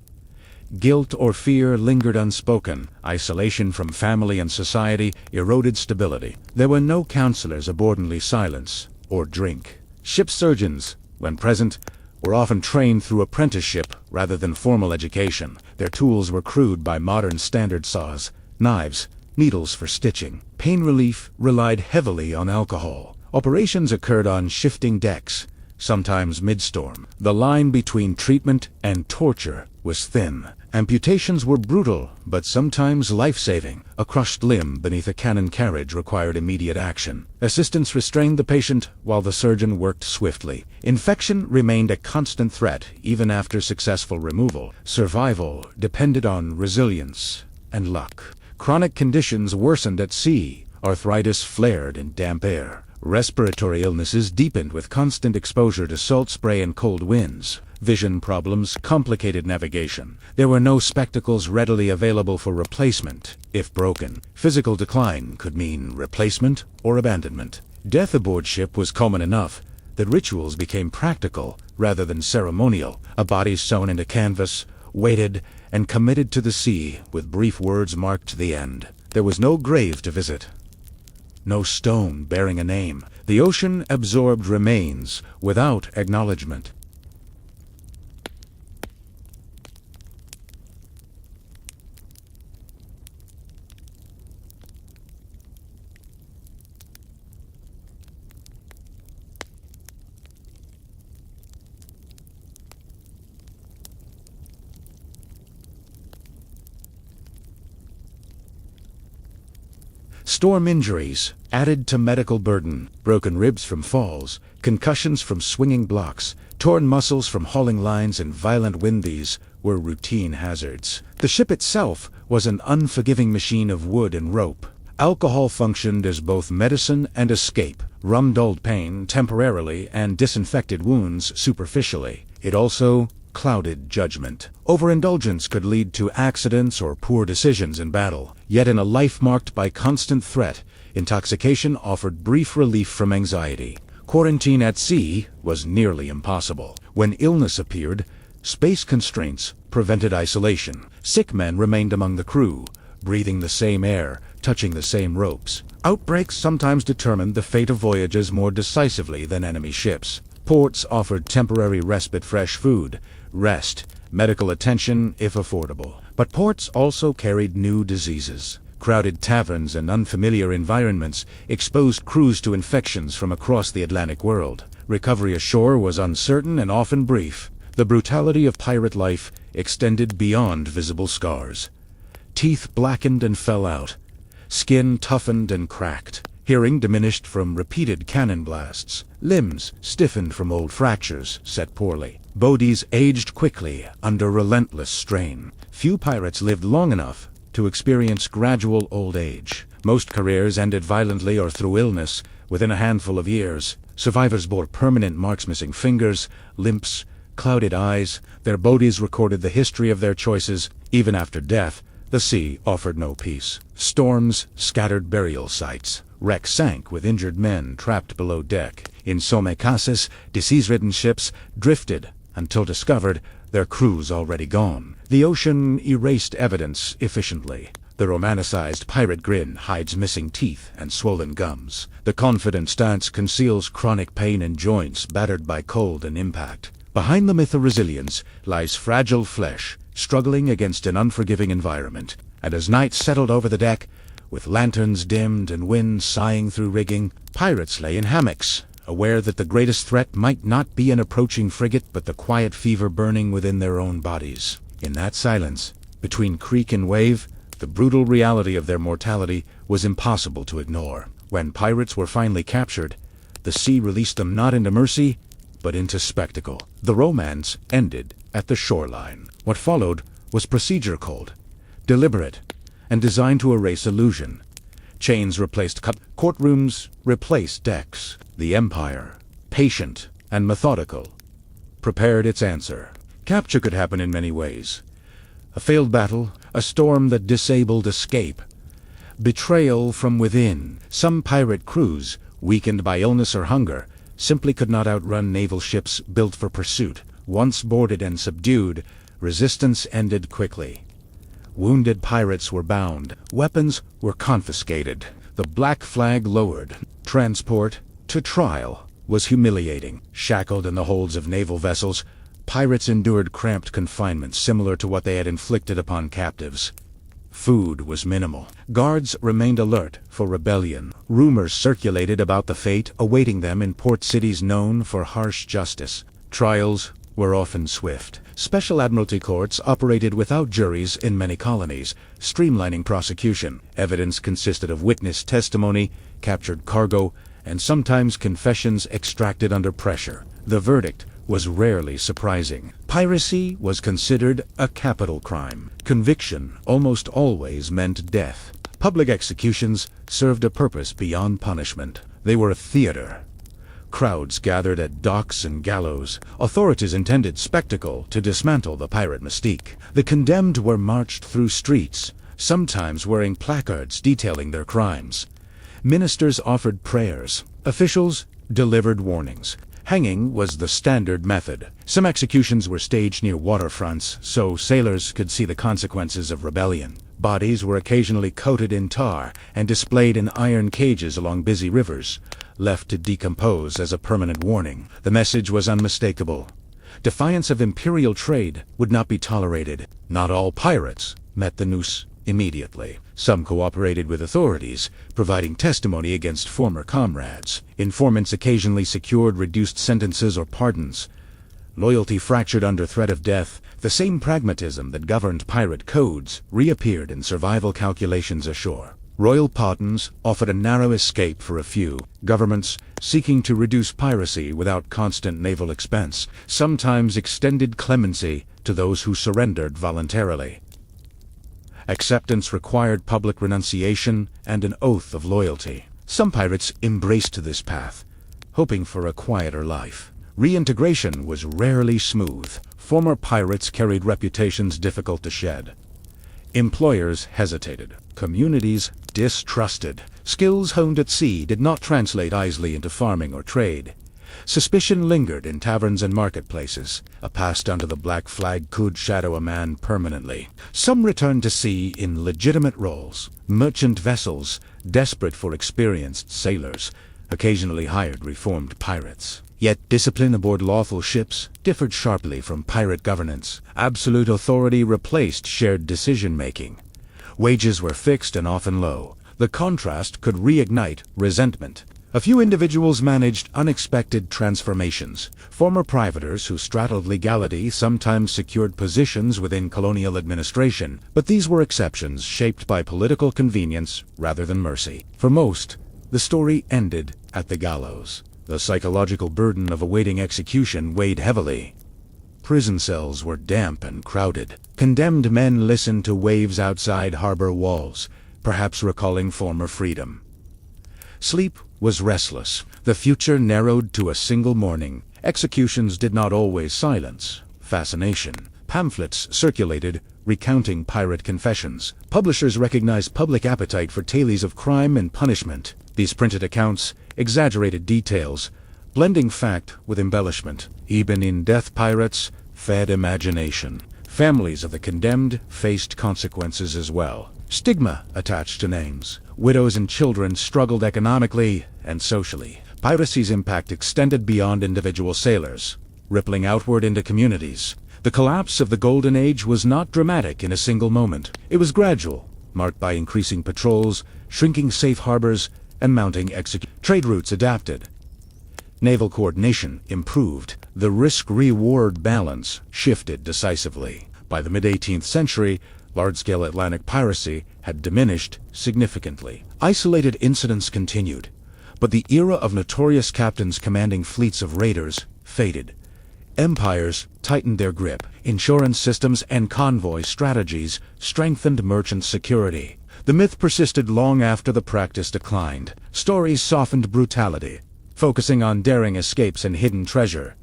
Guilt or fear lingered unspoken. Isolation from family and society eroded stability. There were no counselors aboard silence or drink. Ship surgeons, when present, were often trained through apprenticeship rather than formal education. Their tools were crude by modern standard saws, knives, needles for stitching. Pain relief relied heavily on alcohol. Operations occurred on shifting decks, sometimes mid-storm. The line between treatment and torture was thin. Amputations were brutal, but sometimes life-saving. A crushed limb beneath a cannon carriage required immediate action. Assistants restrained the patient while the surgeon worked swiftly. Infection remained a constant threat even after successful removal. Survival depended on resilience and luck. Chronic conditions worsened at sea. Arthritis flared in damp air. Respiratory illnesses deepened with constant exposure to salt spray and cold winds. Vision problems complicated navigation. There were no spectacles readily available for replacement. If broken, physical decline could mean replacement or abandonment. Death aboard ship was common enough that rituals became practical rather than ceremonial. A body sewn into canvas, weighted, and committed to the sea with brief words marked the end. There was no grave to visit. No stone bearing a name. The ocean absorbed remains without acknowledgement. Storm injuries added to medical burden. Broken ribs from falls, concussions from swinging blocks, torn muscles from hauling lines, and violent wind bees were routine hazards. The ship itself was an unforgiving machine of wood and rope. Alcohol functioned as both medicine and escape. Rum dulled pain temporarily and disinfected wounds superficially. It also clouded judgment. Overindulgence could lead to accidents or poor decisions in battle. Yet in a life marked by constant threat, intoxication offered brief relief from anxiety. Quarantine at sea was nearly impossible. When illness appeared, space constraints prevented isolation. Sick men remained among the crew, breathing the same air, touching the same ropes. Outbreaks sometimes determined the fate of voyages more decisively than enemy ships. Ports offered temporary respite, fresh food, rest, medical attention if affordable. But ports also carried new diseases. Crowded taverns and unfamiliar environments exposed crews to infections from across the Atlantic world. Recovery ashore was uncertain and often brief. The brutality of pirate life extended beyond visible scars. Teeth blackened and fell out. Skin toughened and cracked. Hearing diminished from repeated cannon blasts. Limbs stiffened from old fractures set poorly. Bodies aged quickly under relentless strain. Few pirates lived long enough to experience gradual old age. Most careers ended violently or through illness within a handful of years. Survivors bore permanent marks: missing fingers, limps, clouded eyes. Their bodies recorded the history of their choices. Even after death, the sea offered no peace. Storms scattered burial sites. Wrecks sank with injured men trapped below deck. In some cases, disease-ridden ships drifted until discovered, their crews already gone. The ocean erased evidence efficiently. The romanticized pirate grin hides missing teeth and swollen gums. The confident stance conceals chronic pain in joints battered by cold and impact. Behind the myth of resilience lies fragile flesh, struggling against an unforgiving environment. And as night settled over the deck, with lanterns dimmed and wind sighing through rigging, pirates lay in hammocks, aware that the greatest threat might not be an approaching frigate but the quiet fever burning within their own bodies. In that silence, between creek and wave, the brutal reality of their mortality was impossible to ignore. When pirates were finally captured, the sea released them not into mercy, but into spectacle. The romance ended at the shoreline. What followed was procedure cold, deliberate, and designed to erase illusion. Chains replaced courtrooms, replaced decks. The Empire, patient and methodical, prepared its answer. Capture could happen in many ways. A failed battle, a storm that disabled escape, betrayal from within. Some pirate crews, weakened by illness or hunger, simply could not outrun naval ships built for pursuit. Once boarded and subdued, resistance ended quickly. Wounded pirates were bound. Weapons were confiscated. The black flag lowered. Transport to trial was humiliating. Shackled in the holds of naval vessels, pirates endured cramped confinement similar to what they had inflicted upon captives. Food was minimal. Guards remained alert for rebellion. Rumors circulated about the fate awaiting them in port cities known for harsh justice. Trials were often swift. Special admiralty courts operated without juries in many colonies, streamlining prosecution. Evidence consisted of witness testimony, captured cargo, and sometimes confessions extracted under pressure. The verdict was rarely surprising. Piracy was considered a capital crime. Conviction almost always meant death. Public executions served a purpose beyond punishment. They were a theater. Crowds gathered at docks and gallows. Authorities intended spectacle to dismantle the pirate mystique. The condemned were marched through streets, sometimes wearing placards detailing their crimes. Ministers offered prayers. Officials delivered warnings. Hanging was the standard method. Some executions were staged near waterfronts, so sailors could see the consequences of rebellion. Bodies were occasionally coated in tar and displayed in iron cages along busy rivers, left to decompose as a permanent warning. The message was unmistakable. Defiance of imperial trade would not be tolerated. Not all pirates met the noose immediately. Some cooperated with authorities, providing testimony against former comrades. Informants occasionally secured reduced sentences or pardons. Loyalty fractured under threat of death. The same pragmatism that governed pirate codes reappeared in survival calculations ashore. Royal pardons offered a narrow escape for a few. Governments, seeking to reduce piracy without constant naval expense, sometimes extended clemency to those who surrendered voluntarily. Acceptance required public renunciation and an oath of loyalty. Some pirates embraced this path, hoping for a quieter life. Reintegration was rarely smooth. Former pirates carried reputations difficult to shed. Employers hesitated. Communities distrusted. Skills honed at sea did not translate easily into farming or trade. Suspicion lingered in taverns and marketplaces. A pass under the black flag could shadow a man permanently. Some returned to sea in legitimate roles. Merchant vessels, desperate for experienced sailors, occasionally hired reformed pirates. Yet discipline aboard lawful ships differed sharply from pirate governance. Absolute authority replaced shared decision-making. Wages were fixed and often low. The contrast could reignite resentment. A few individuals managed unexpected transformations. Former privateers who straddled legality sometimes secured positions within colonial administration, but these were exceptions shaped by political convenience rather than mercy. For most, the story ended at the gallows. The psychological burden of awaiting execution weighed heavily. Prison cells were damp and crowded. Condemned men listened to waves outside harbor walls, perhaps recalling former freedom. Sleep was restless. The future narrowed to a single morning. Executions did not always silence fascination. Pamphlets circulated, recounting pirate confessions. Publishers recognized public appetite for tales of crime and punishment. These printed accounts exaggerated details, blending fact with embellishment. Even in death, pirates fed imagination. Families of the condemned faced consequences as well. Stigma attached to names. Widows and children struggled economically and socially. Piracy's impact extended beyond individual sailors, rippling outward into communities. The collapse of the Golden Age was not dramatic in a single moment. It was gradual, marked by increasing patrols, shrinking safe harbors, and mounting execution. Trade routes adapted. Naval coordination improved. The risk-reward balance shifted decisively. By the mid-18th century, large-scale Atlantic piracy had diminished significantly. Isolated incidents continued, but the era of notorious captains commanding fleets of raiders faded. Empires tightened their grip. Insurance systems and convoy strategies strengthened merchant security. The myth persisted long after the practice declined. Stories softened brutality, focusing on daring escapes and hidden treasure.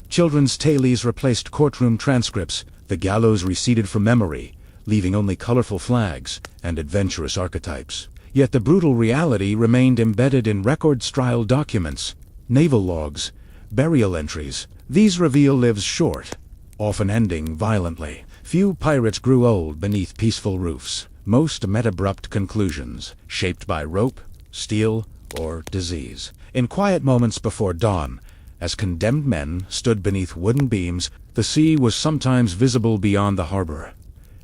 Children's tales replaced courtroom transcripts. The gallows receded from memory, leaving only colorful flags and adventurous archetypes. Yet the brutal reality remained embedded in record-style documents, naval logs, burial entries. These reveal lives short, often ending violently. Few pirates grew old beneath peaceful roofs. Most met abrupt conclusions, shaped by rope, steel, or disease. In quiet moments before dawn, as condemned men stood beneath wooden beams, the sea was sometimes visible beyond the harbor.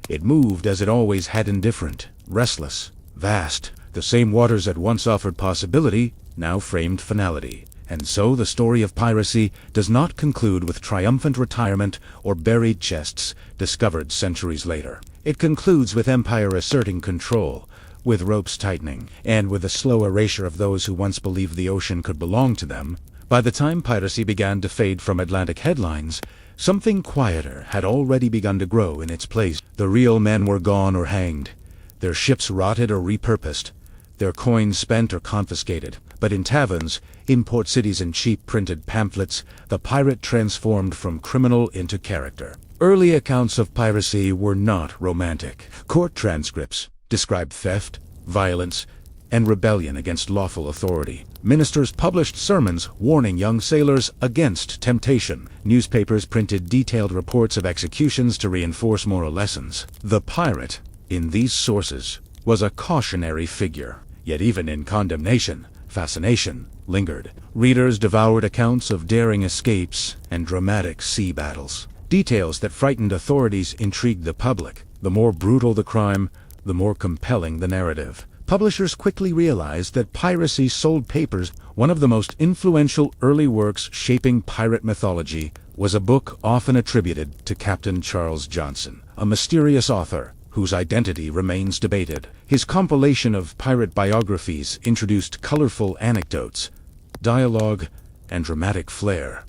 It moved as it always had, indifferent, restless, vast. The same waters that once offered possibility now framed finality. And so the story of piracy does not conclude with triumphant retirement or buried chests discovered centuries later. It concludes with empire asserting control, with ropes tightening, and with the slow erasure of those who once believed the ocean could belong to them. By the time piracy began to fade from Atlantic headlines, something quieter had already begun to grow in its place. The real men were gone or hanged, their ships rotted or repurposed, their coins spent or confiscated. But in taverns, in port cities and cheap printed pamphlets, the pirate transformed from criminal into character. Early accounts of piracy were not romantic. Court transcripts described theft, violence, and rebellion against lawful authority. Ministers published sermons warning young sailors against temptation. Newspapers printed detailed reports of executions to reinforce moral lessons. The pirate, in these sources, was a cautionary figure. Yet even in condemnation, fascination lingered. Readers devoured accounts of daring escapes and dramatic sea battles. Details that frightened authorities intrigued the public. The more brutal the crime, the more compelling the narrative. Publishers quickly realized that piracy sold papers. One of the most influential early works shaping pirate mythology was a book often attributed to Captain Charles Johnson, a mysterious author whose identity remains debated. His compilation of pirate biographies introduced colorful anecdotes, dialogue, and dramatic flair.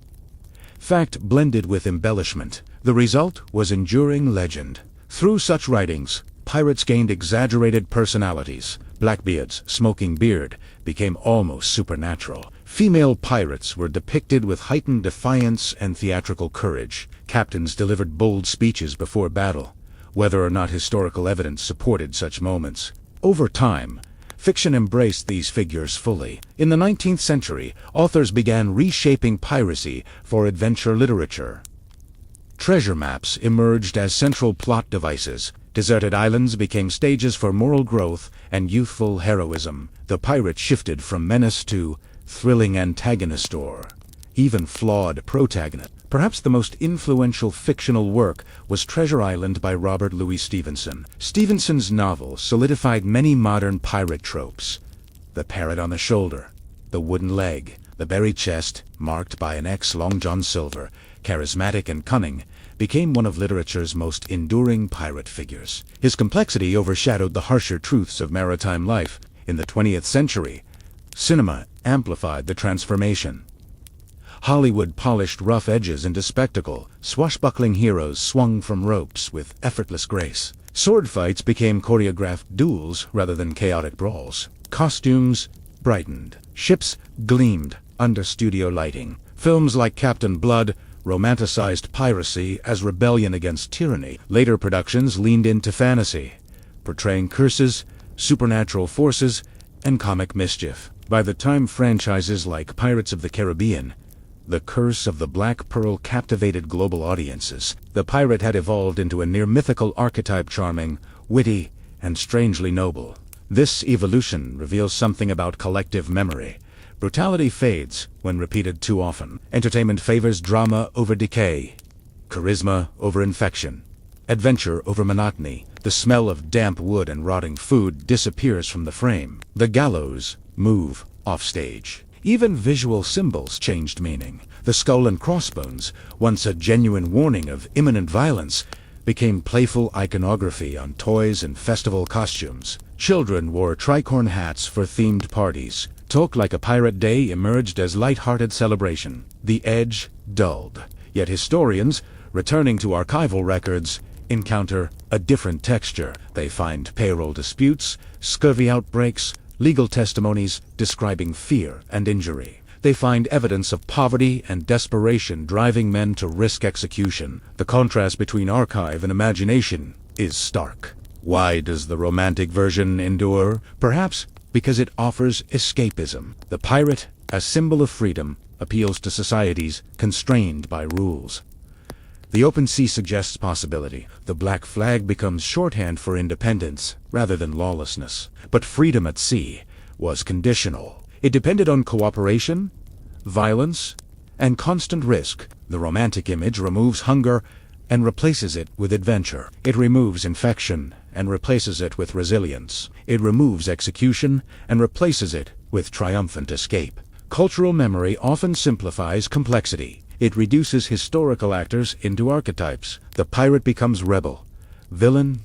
Fact blended with embellishment. The result was enduring legend. Through such writings, pirates gained exaggerated personalities. Blackbeard's smoking beard became almost supernatural. Female pirates were depicted with heightened defiance and theatrical courage. Captains delivered bold speeches before battle, whether or not historical evidence supported such moments. Over time, fiction embraced these figures fully. In the 19th century, authors began reshaping piracy for adventure literature. Treasure maps emerged as central plot devices. Deserted islands became stages for moral growth and youthful heroism. The pirate shifted from menace to thrilling antagonist or even flawed protagonist. Perhaps the most influential fictional work was Treasure Island by Robert Louis Stevenson. Stevenson's novel solidified many modern pirate tropes. The parrot on the shoulder, the wooden leg, the buried chest, marked by an X Long John Silver, charismatic and cunning, became one of literature's most enduring pirate figures. His complexity overshadowed the harsher truths of maritime life. In the 20th century, cinema amplified the transformation. Hollywood polished rough edges into spectacle. Swashbuckling heroes swung from ropes with effortless grace. Sword fights became choreographed duels rather than chaotic brawls. Costumes brightened. Ships gleamed under studio lighting. Films like Captain Blood romanticized piracy as rebellion against tyranny. Later productions leaned into fantasy, portraying curses, supernatural forces, and comic mischief. By the time franchises like Pirates of the Caribbean, The Curse of the Black Pearl captivated global audiences, the pirate had evolved into a near-mythical archetype, charming, witty, and strangely noble. This evolution reveals something about collective memory. Brutality fades when repeated too often. Entertainment favors drama over decay, charisma over infection, adventure over monotony. The smell of damp wood and rotting food disappears from the frame. The gallows move offstage. Even visual symbols changed meaning. The skull and crossbones, once a genuine warning of imminent violence, became playful iconography on toys and festival costumes. Children wore tricorn hats for themed parties. Talk Like a Pirate Day emerged as light-hearted celebration. The edge dulled. Yet historians, returning to archival records, encounter a different texture. They find payroll disputes, scurvy outbreaks, legal testimonies describing fear and injury. They find evidence of poverty and desperation driving men to risk execution. The contrast between archive and imagination is stark. Why does the romantic version endure? Perhaps because it offers escapism. The pirate, a symbol of freedom, appeals to societies constrained by rules. The open sea suggests possibility. The black flag becomes shorthand for independence rather than lawlessness. But freedom at sea was conditional. It depended on cooperation, violence, and constant risk. The romantic image removes hunger and replaces it with adventure. It removes infection and replaces it with resilience. It removes execution and replaces it with triumphant escape. Cultural memory often simplifies complexity. It reduces historical actors into archetypes. The pirate becomes rebel, villain,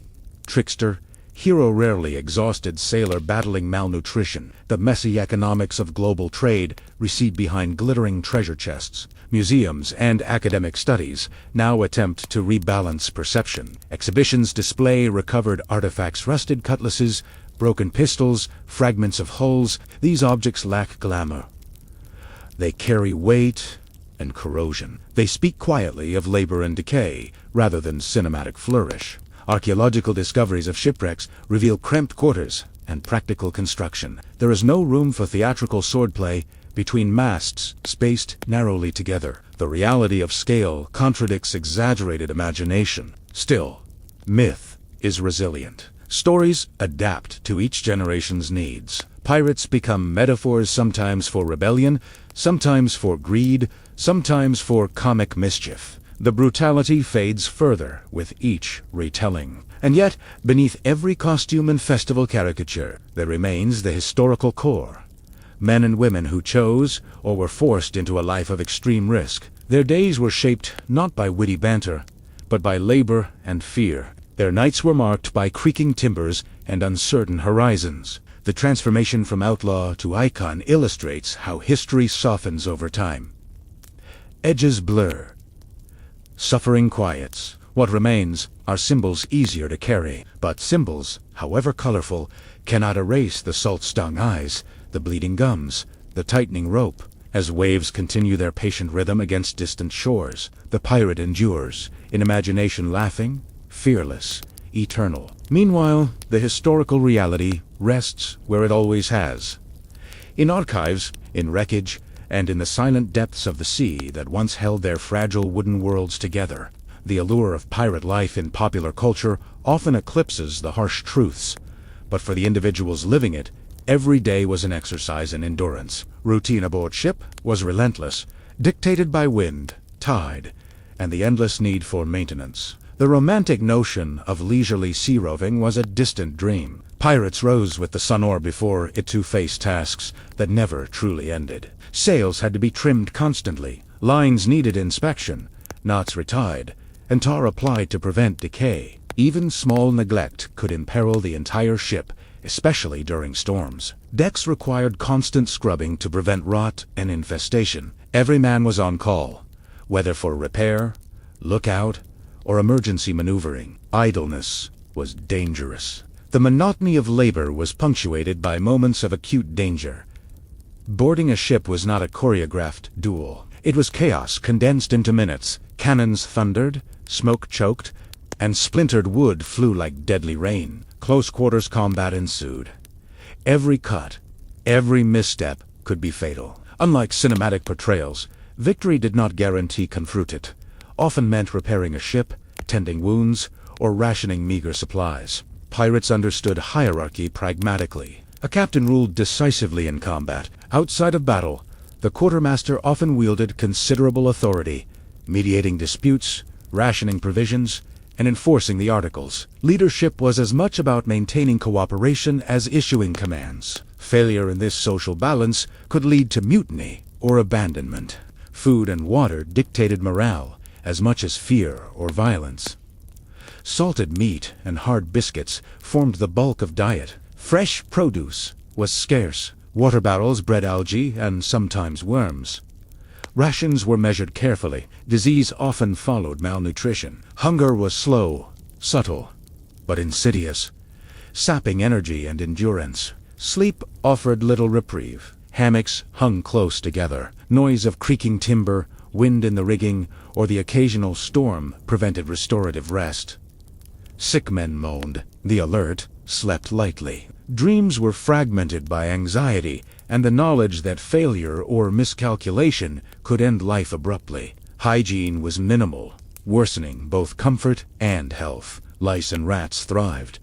trickster, hero, rarely exhausted sailor battling malnutrition. The messy economics of global trade recede behind glittering treasure chests. Museums and academic studies now attempt to rebalance perception. Exhibitions display recovered artifacts, rusted cutlasses, broken pistols, fragments of hulls. These objects lack glamour. They carry weight and corrosion. They speak quietly of labor and decay, rather than cinematic flourish. Archaeological discoveries of shipwrecks reveal cramped quarters and practical construction. There is no room for theatrical swordplay between masts spaced narrowly together. The reality of scale contradicts exaggerated imagination. Still, myth is resilient. Stories adapt to each generation's needs. Pirates become metaphors, sometimes for rebellion, sometimes for greed, sometimes for comic mischief. The brutality fades further with each retelling. And yet, beneath every costume and festival caricature, there remains the historical core. Men and women who chose or were forced into a life of extreme risk. Their days were shaped not by witty banter, but by labor and fear. Their nights were marked by creaking timbers and uncertain horizons. The transformation from outlaw to icon illustrates how history softens over time. Edges blur. Suffering quiets. What remains are symbols easier to carry. But symbols, however colorful, cannot erase the salt-stung eyes, the bleeding gums, the tightening rope. As waves continue their patient rhythm against distant shores, the pirate endures, in imagination laughing, fearless, eternal. Meanwhile, the historical reality rests where it always has. In archives, in wreckage, and in the silent depths of the sea that once held their fragile wooden worlds together. The allure of pirate life in popular culture often eclipses the harsh truths. But for the individuals living it, every day was an exercise in endurance. Routine aboard ship was relentless, dictated by wind, tide, and the endless need for maintenance. The romantic notion of leisurely sea roving was a distant dream. Pirates rose with the sun or before it to face tasks that never truly ended. Sails had to be trimmed constantly, lines needed inspection, knots retied, and tar applied to prevent decay. Even small neglect could imperil the entire ship, especially during storms. Decks required constant scrubbing to prevent rot and infestation. Every man was on call, whether for repair, lookout, or emergency maneuvering. Idleness was dangerous. The monotony of labor was punctuated by moments of acute danger. Boarding a ship was not a choreographed duel. It was chaos condensed into minutes. Cannons thundered, smoke choked, and splintered wood flew like deadly rain. Close quarters combat ensued. Every cut, every misstep could be fatal. Unlike cinematic portrayals, victory did not guarantee confrutit. Often meant repairing a ship, tending wounds, or rationing meager supplies. Pirates understood hierarchy pragmatically. A captain ruled decisively in combat. Outside of battle, the quartermaster often wielded considerable authority, mediating disputes, rationing provisions, and enforcing the articles. Leadership was as much about maintaining cooperation as issuing commands. Failure in this social balance could lead to mutiny or abandonment. Food and water dictated morale as much as fear or violence. Salted meat and hard biscuits formed the bulk of diet. Fresh produce was scarce. Water barrels bred algae and sometimes worms. Rations were measured carefully. Disease often followed malnutrition. Hunger was slow, subtle, but insidious, sapping energy and endurance. Sleep offered little reprieve. Hammocks hung close together. Noise of creaking timber, wind in the rigging, or the occasional storm prevented restorative rest. Sick men moaned. The alert slept lightly. Dreams were fragmented by anxiety and the knowledge that failure or miscalculation could end life abruptly. Hygiene was minimal, worsening both comfort and health. Lice and rats thrived.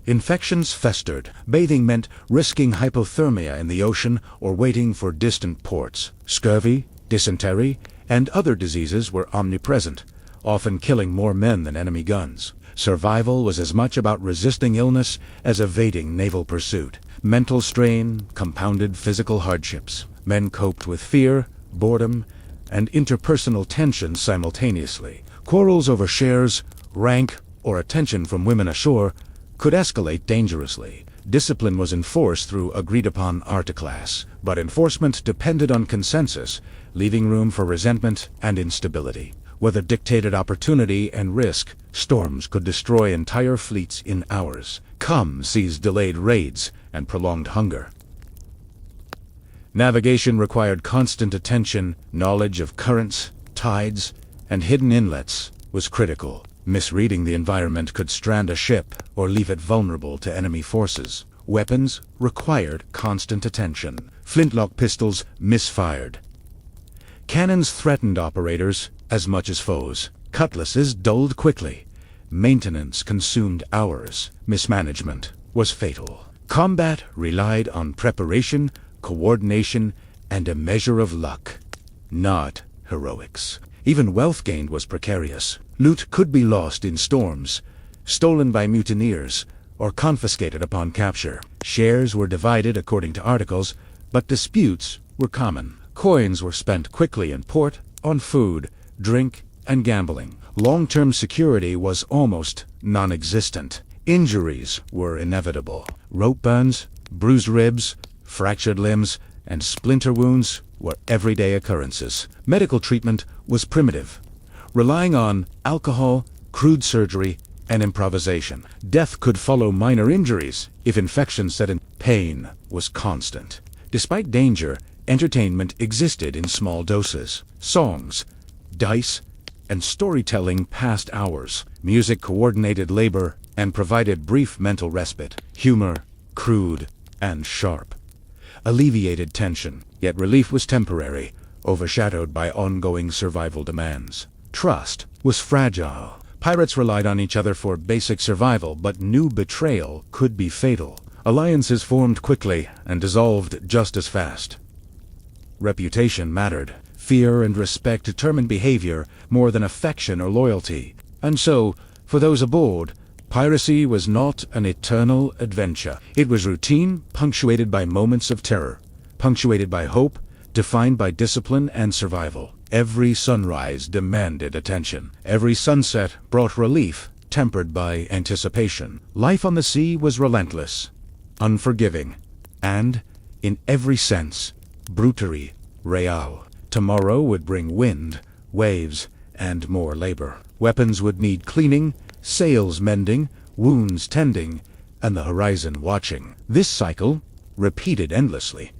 Infections festered. Bathing meant risking hypothermia in the ocean or waiting for distant ports. Scurvy, dysentery, and other diseases were omnipresent, often killing more men than enemy guns. Survival was as much about resisting illness as evading naval pursuit. Mental strain compounded physical hardships. Men coped with fear, boredom, and interpersonal tensions simultaneously. Quarrels over shares, rank, or attention from women ashore could escalate dangerously. Discipline was enforced through agreed-upon articlass, but enforcement depended on consensus, leaving room for resentment and instability. Weather dictated opportunity and risk. Storms could destroy entire fleets in hours. Calm seas delayed raids and prolonged hunger. Navigation required constant attention. Knowledge of currents, tides, and hidden inlets was critical. Misreading the environment could strand a ship or leave it vulnerable to enemy forces. Weapons required constant attention. Flintlock pistols misfired. Cannons threatened operators as much as foes. Cutlasses dulled quickly. Maintenance consumed hours. Mismanagement was fatal. Combat relied on preparation, coordination, and a measure of luck, not heroics. Even wealth gained was precarious. Loot could be lost in storms, stolen by mutineers, or confiscated upon capture. Shares were divided according to articles, but disputes were common. Coins were spent quickly in port, on food, drink, and gambling. Long-term security was almost non-existent. Injuries were inevitable. Rope burns, bruised ribs, fractured limbs, and splinter wounds were everyday occurrences. Medical treatment was primitive, relying on alcohol, crude surgery, and improvisation. Death could follow minor injuries if infection set in. Pain was constant. Despite danger, entertainment existed in small doses. Songs, dice, and storytelling passed hours. Music coordinated labor and provided brief mental respite. Humor, crude and sharp, alleviated tension, yet relief was temporary, overshadowed by ongoing survival demands. Trust was fragile. Pirates relied on each other for basic survival, but new betrayal could be fatal. Alliances formed quickly and dissolved just as fast. Reputation mattered. Fear and respect determined behavior more than affection or loyalty. And so, for those aboard, piracy was not an eternal adventure. It was routine, punctuated by moments of terror, punctuated by hope, defined by discipline and survival. Every sunrise demanded attention. Every sunset brought relief, tempered by anticipation. Life on the sea was relentless, unforgiving, and, in every sense, brutally real. Tomorrow would bring wind, waves, and more labor. Weapons would need cleaning, sails mending, wounds tending, and the horizon watching. This cycle, repeated endlessly,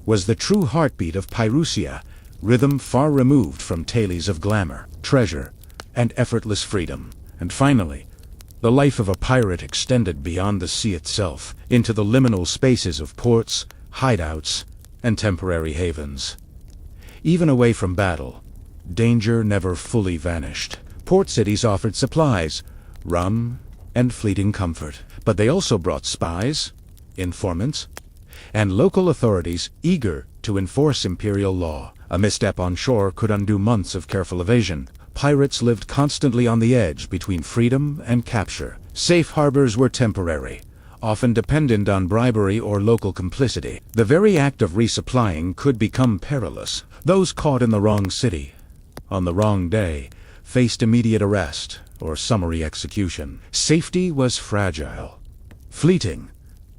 was the true heartbeat of Pyrrhusia, rhythm far removed from tales of glamour, treasure, and effortless freedom. And finally, the life of a pirate extended beyond the sea itself, into the liminal spaces of ports, hideouts, and temporary havens. Even away from battle, danger never fully vanished. Port cities offered supplies, rum, and fleeting comfort. But they also brought spies, informants, and local authorities eager to enforce imperial law. A misstep on shore could undo months of careful evasion. Pirates lived constantly on the edge between freedom and capture. Safe harbors were temporary, often dependent on bribery or local complicity. The very act of resupplying could become perilous. Those caught in the wrong city, on the wrong day, faced immediate arrest or summary execution. Safety was fragile, fleeting,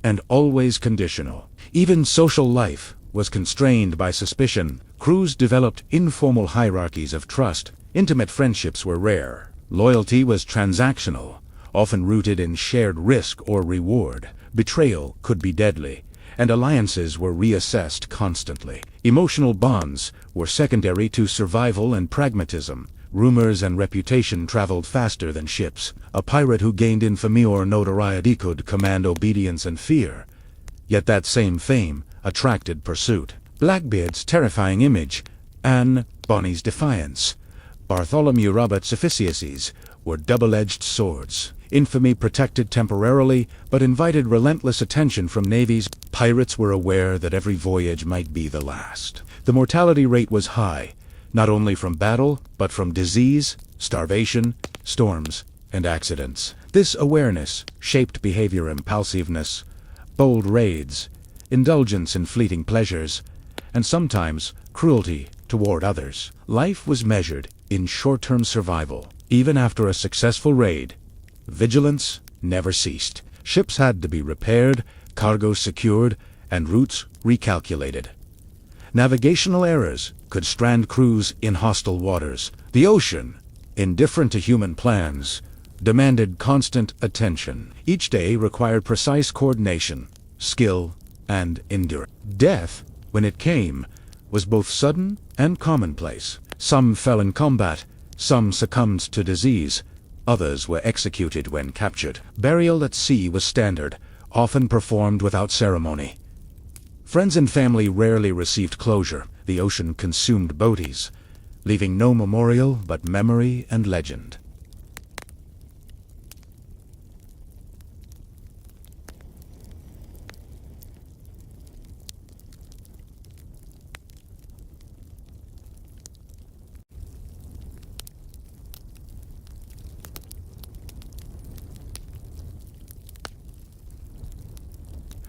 and always conditional. Even social life was constrained by suspicion. Crews developed informal hierarchies of trust. Intimate friendships were rare. Loyalty was transactional, often rooted in shared risk or reward. Betrayal could be deadly, and alliances were reassessed constantly. Emotional bonds were secondary to survival and pragmatism. Rumors and reputation traveled faster than ships. A pirate who gained infamy or notoriety could command obedience and fear. Yet that same fame attracted pursuit. Blackbeard's terrifying image, Anne Bonny's defiance, Bartholomew Robert's efficiencies were double-edged swords. Infamy protected temporarily, but invited relentless attention from navies. Pirates were aware that every voyage might be the last. The mortality rate was high, not only from battle, but from disease, starvation, storms, and accidents. This awareness shaped behavior: impulsiveness, bold raids, indulgence in fleeting pleasures, and sometimes cruelty toward others. Life was measured in short-term survival. Even after a successful raid, vigilance never ceased. Ships had to be repaired, cargo secured, and routes recalculated. Navigational errors could strand crews in hostile waters. The ocean, indifferent to human plans, demanded constant attention. Each day required precise coordination, skill, and endurance. Death, when it came, was both sudden and commonplace. Some fell in combat, some succumbed to disease, others were executed when captured. Burial at sea was standard, often performed without ceremony. Friends and family rarely received closure. The ocean consumed bodies, leaving no memorial but memory and legend.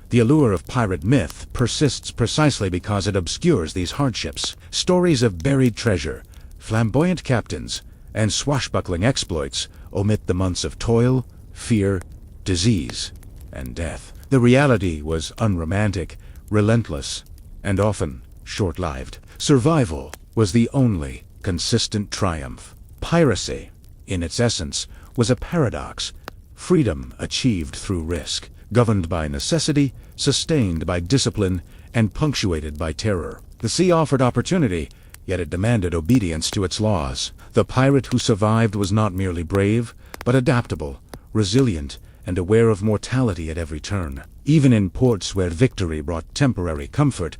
The allure of pirate myth persists precisely because it obscures these hardships. Stories of buried treasure, flamboyant captains, and swashbuckling exploits omit the months of toil, fear, disease, and death. The reality was unromantic, relentless, and often short-lived. Survival was the only consistent triumph. Piracy, in its essence, was a paradox. Freedom achieved through risk, governed by necessity, sustained by discipline, and punctuated by terror. The sea offered opportunity, yet it demanded obedience to its laws. The pirate who survived was not merely brave, but adaptable, resilient, and aware of mortality at every turn. Even in ports where victory brought temporary comfort,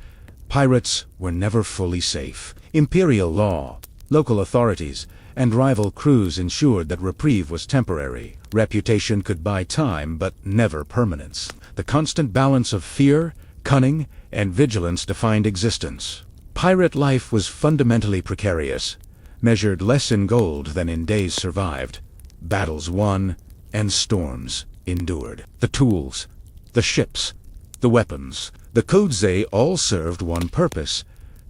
pirates were never fully safe. Imperial law, local authorities, and rival crews ensured that reprieve was temporary. Reputation could buy time, but never permanence. The constant balance of fear, cunning, and vigilance defined existence. Pirate life was fundamentally precarious, measured less in gold than in days survived, battles won, and storms endured. The tools, the ships, the weapons, the codes all served one purpose: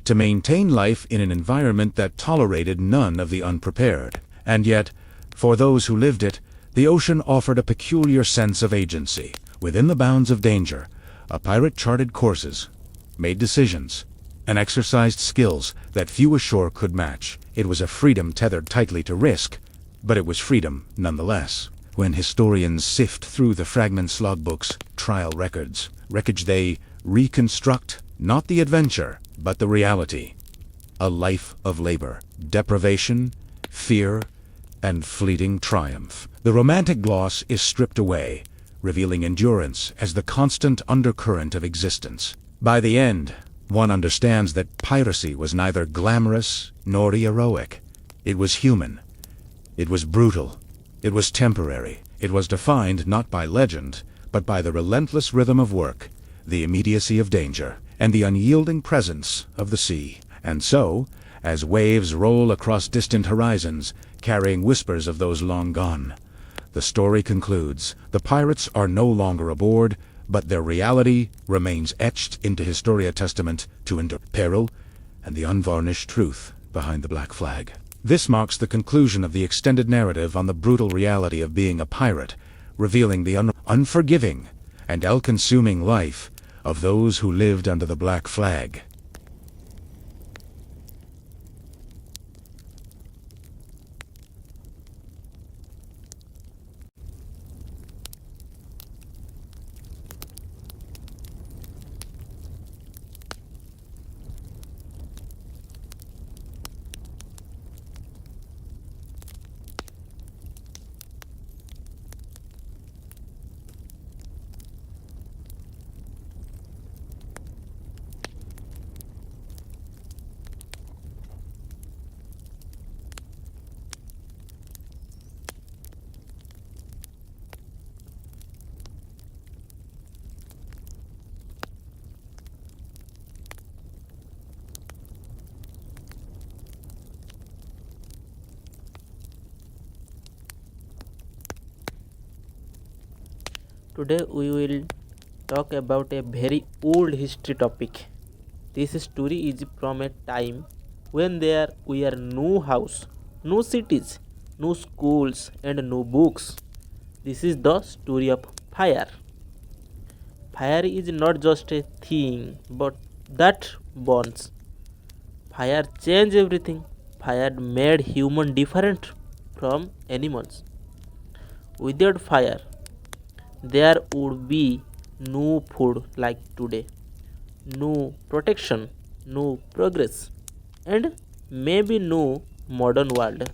to maintain life in an environment that tolerated none of the unprepared. And yet, for those who lived it, the ocean offered a peculiar sense of agency. Within the bounds of danger, a pirate charted courses, made decisions, and exercised skills that few ashore could match. It was a freedom tethered tightly to risk, but it was freedom nonetheless. When historians sift through the fragments, logbooks, trial records, wreckage, they reconstruct not the adventure, but the reality. A life of labor, deprivation, fear, and fleeting triumph. The romantic gloss is stripped away, revealing endurance as the constant undercurrent of existence. By the end, one understands that piracy was neither glamorous nor heroic. It was human. It was brutal. It was temporary. It was defined not by legend, but by the relentless rhythm of work, the immediacy of danger, and the unyielding presence of the sea. And so, as waves roll across distant horizons, carrying whispers of those long gone, the story concludes. The pirates are no longer aboard, but their reality remains etched into Historia Testament to endure peril and the unvarnished truth behind the black flag. This marks the conclusion of the extended narrative on the brutal reality of being a pirate, revealing the unforgiving and all-consuming life of those who lived under the black flag. Today we will talk about a very old history topic. This story is from a time when there were no house, no cities, no schools, and no books. This is the story of fire. Fire is not just a thing, but that burns. Fire changed everything. Fire made human different from animals. Without fire, there would be no food like today, no protection, no progress, and maybe no modern world.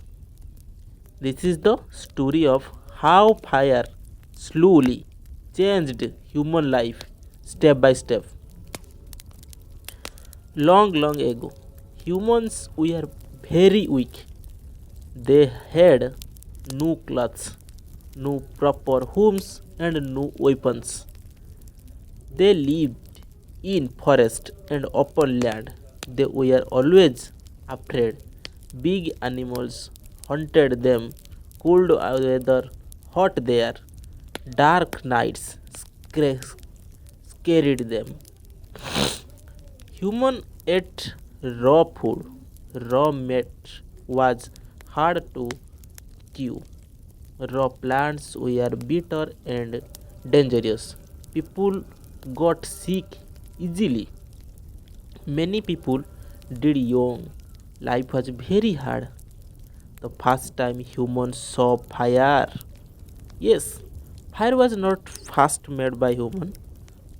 This is the story of how fire slowly changed human life step by step. Long, long ago, humans were very weak. They had no clothes, no proper homes, and no weapons. They lived in forest and open land. They were always afraid. Big animals hunted them, cold weather hot there, dark nights scared them. Human ate raw food. Raw meat was hard to chew. Raw plants were bitter and dangerous. People got sick easily. Many people died young. Life was very hard. The first time humans saw fire. Yes, fire was not first made by human.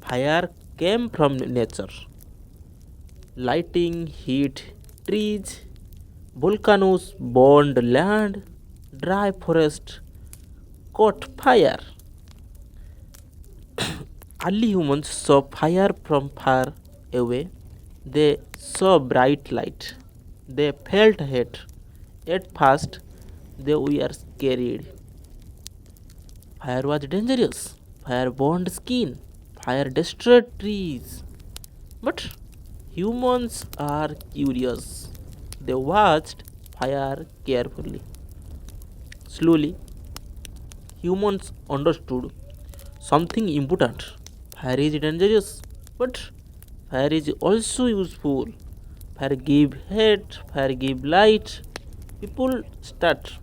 Fire came from nature. Lighting heat trees, volcanoes burned land, dry forest caught fire. Early humans saw fire from far away. They saw bright light. They felt heat. At first, they were scared. Fire was dangerous. Fire burned skin. Fire destroyed trees. But humans are curious. They watched fire carefully. Slowly, humans understood something important. Fire is dangerous, but fire is also useful. Fire give heat, fire give light. People start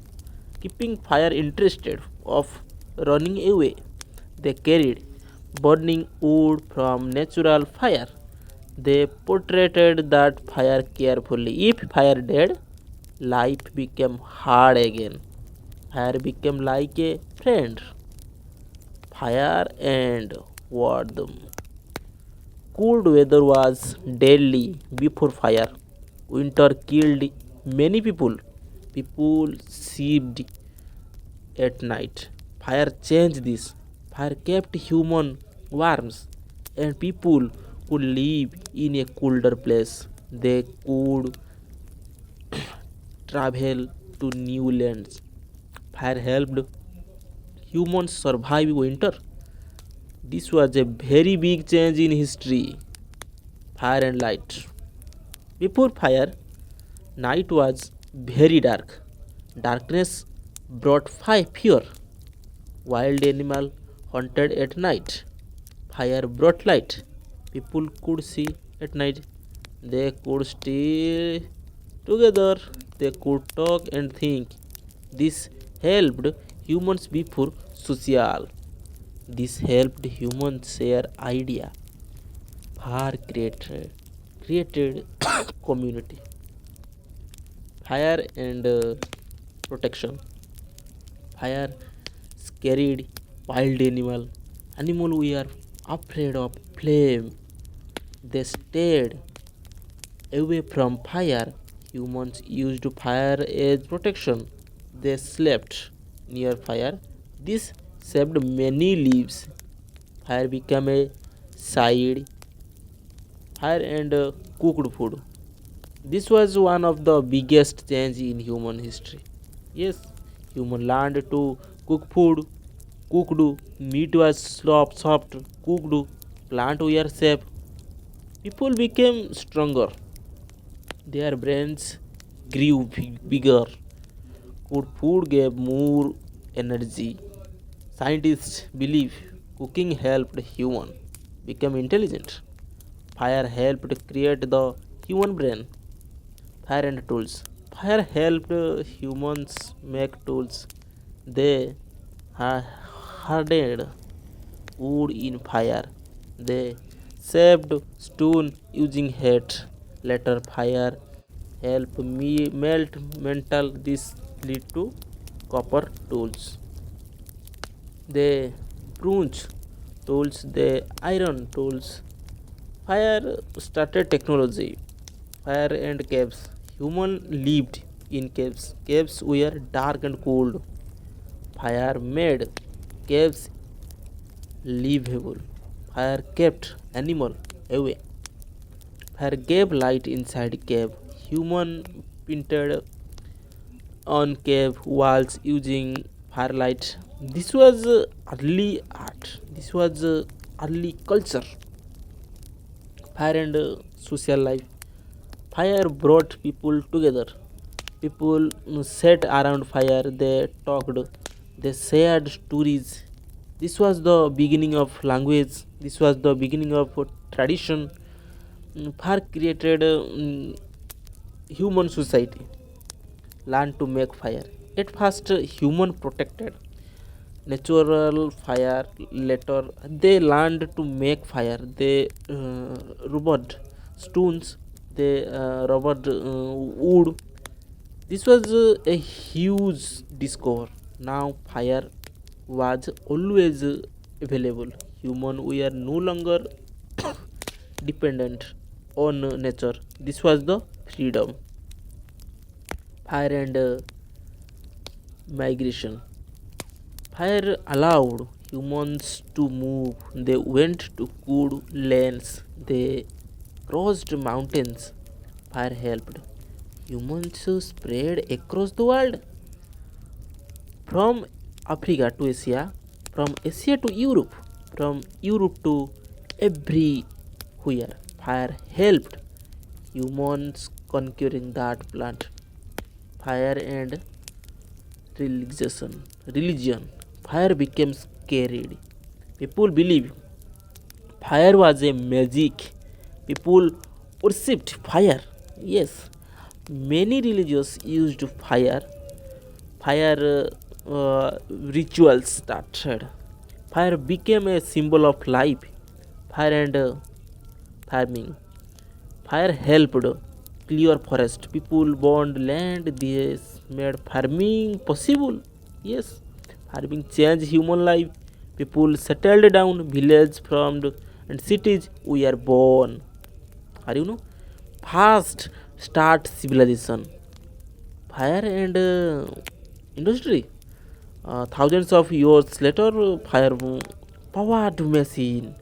keeping fire interested of running away. They carried burning wood from natural fire. They portrayed that fire carefully. If fire dead, life became hard again. Fire became like a friend. Fire and warmth. Cold weather was deadly before fire. Winter killed many people. People slept at night. Fire changed this. Fire kept human warm and people could live in a colder place. They could travel to new lands. Fire helped humans survive winter. This was a very big change in history. Fire and light. Before fire, night was very dark. Darkness brought fear. Wild animal hunted at night. Fire brought light. People could see at night. They could stay together. They could talk and think. This helped humans before social. This helped humans share idea. Fire created community. Fire and protection. Fire scared wild animal. Animal were afraid of flame. They stayed away from fire. Humans used fire as protection. They slept near fire. This saved many lives. Fire became a side. Fire and cooked food. This was one of the biggest change in human history. Yes, human learned to cook food. Cooked meat was soft. Cooked plant were safe. People became stronger. Their brains grew bigger. Good food gave more energy. Scientists believe cooking helped human become intelligent. Fire helped create the human brain. Fire and tools. Fire helped humans make tools. They hardened wood in fire. They shaped stone using heat. Later fire helped me melt metal. This lead to copper tools. They bronze tools. They iron tools. Fire started technology. Fire and caves. Human lived in caves. Caves were dark and cold. Fire made caves livable. Fire kept animal away. Fire gave light inside cave. Human painted on cave walls using firelight. This was early art. This was early culture. Fire and social life. Fire brought people together. People sat around fire, they talked, they shared stories. This was the beginning of language, this was the beginning of tradition. Fire created human society, learned to make fire. At first, human protected natural fire. Later, they learned to make fire. They rubbed stones, they rubbed wood. This was a huge discovery. Now fire was always available. Human we are no longer dependent on nature. This was the freedom. Fire and migration. Fire allowed humans to move. They went to good lands. They crossed mountains. Fire helped humans to spread across the world, from Africa to Asia, from Asia to Europe, from Europe to everywhere. Fire helped humans conquering that plant. Fire and religion. Fire became scared. People believe fire was a magic. People worshipped fire. Yes, many religions used fire. Fire rituals started. Fire became a symbol of life. Fire and farming. Fire helped clear forest. People burned land. This made farming possible. Yes, farming changed human life. People settled down. Villages formed and cities were born. Are you know? Fast start civilization. Fire and industry. Thousands of years later, fire powered machine,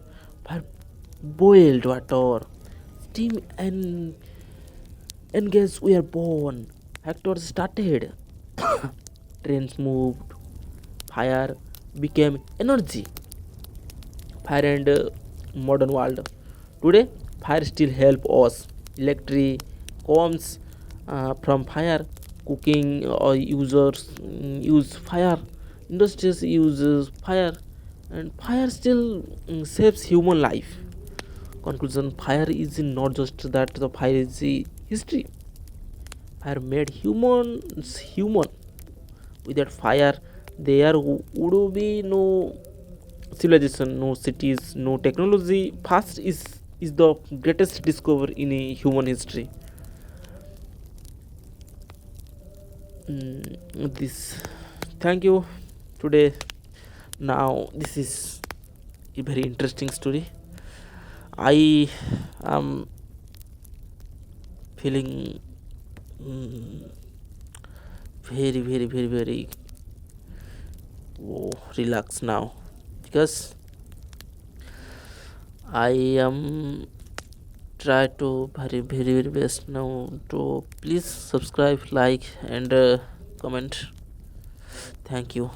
fire boiled water, steam and gas were born. Factories started, trains moved, fire became energy. Fire and modern world. Today, fire still help us. Electric comes from fire. Cooking or users use fire. Industries uses fire, and fire still saves human life. Conclusion: fire is not just that the fire is the history. Fire made humans human. Without fire, there would be no civilization, no cities, no technology. Fast is the greatest discovery in human history. This, thank you today. Now this is a very interesting story. I am feeling very relaxed now, because I am try to very best now to please subscribe, like, and comment. Thank you.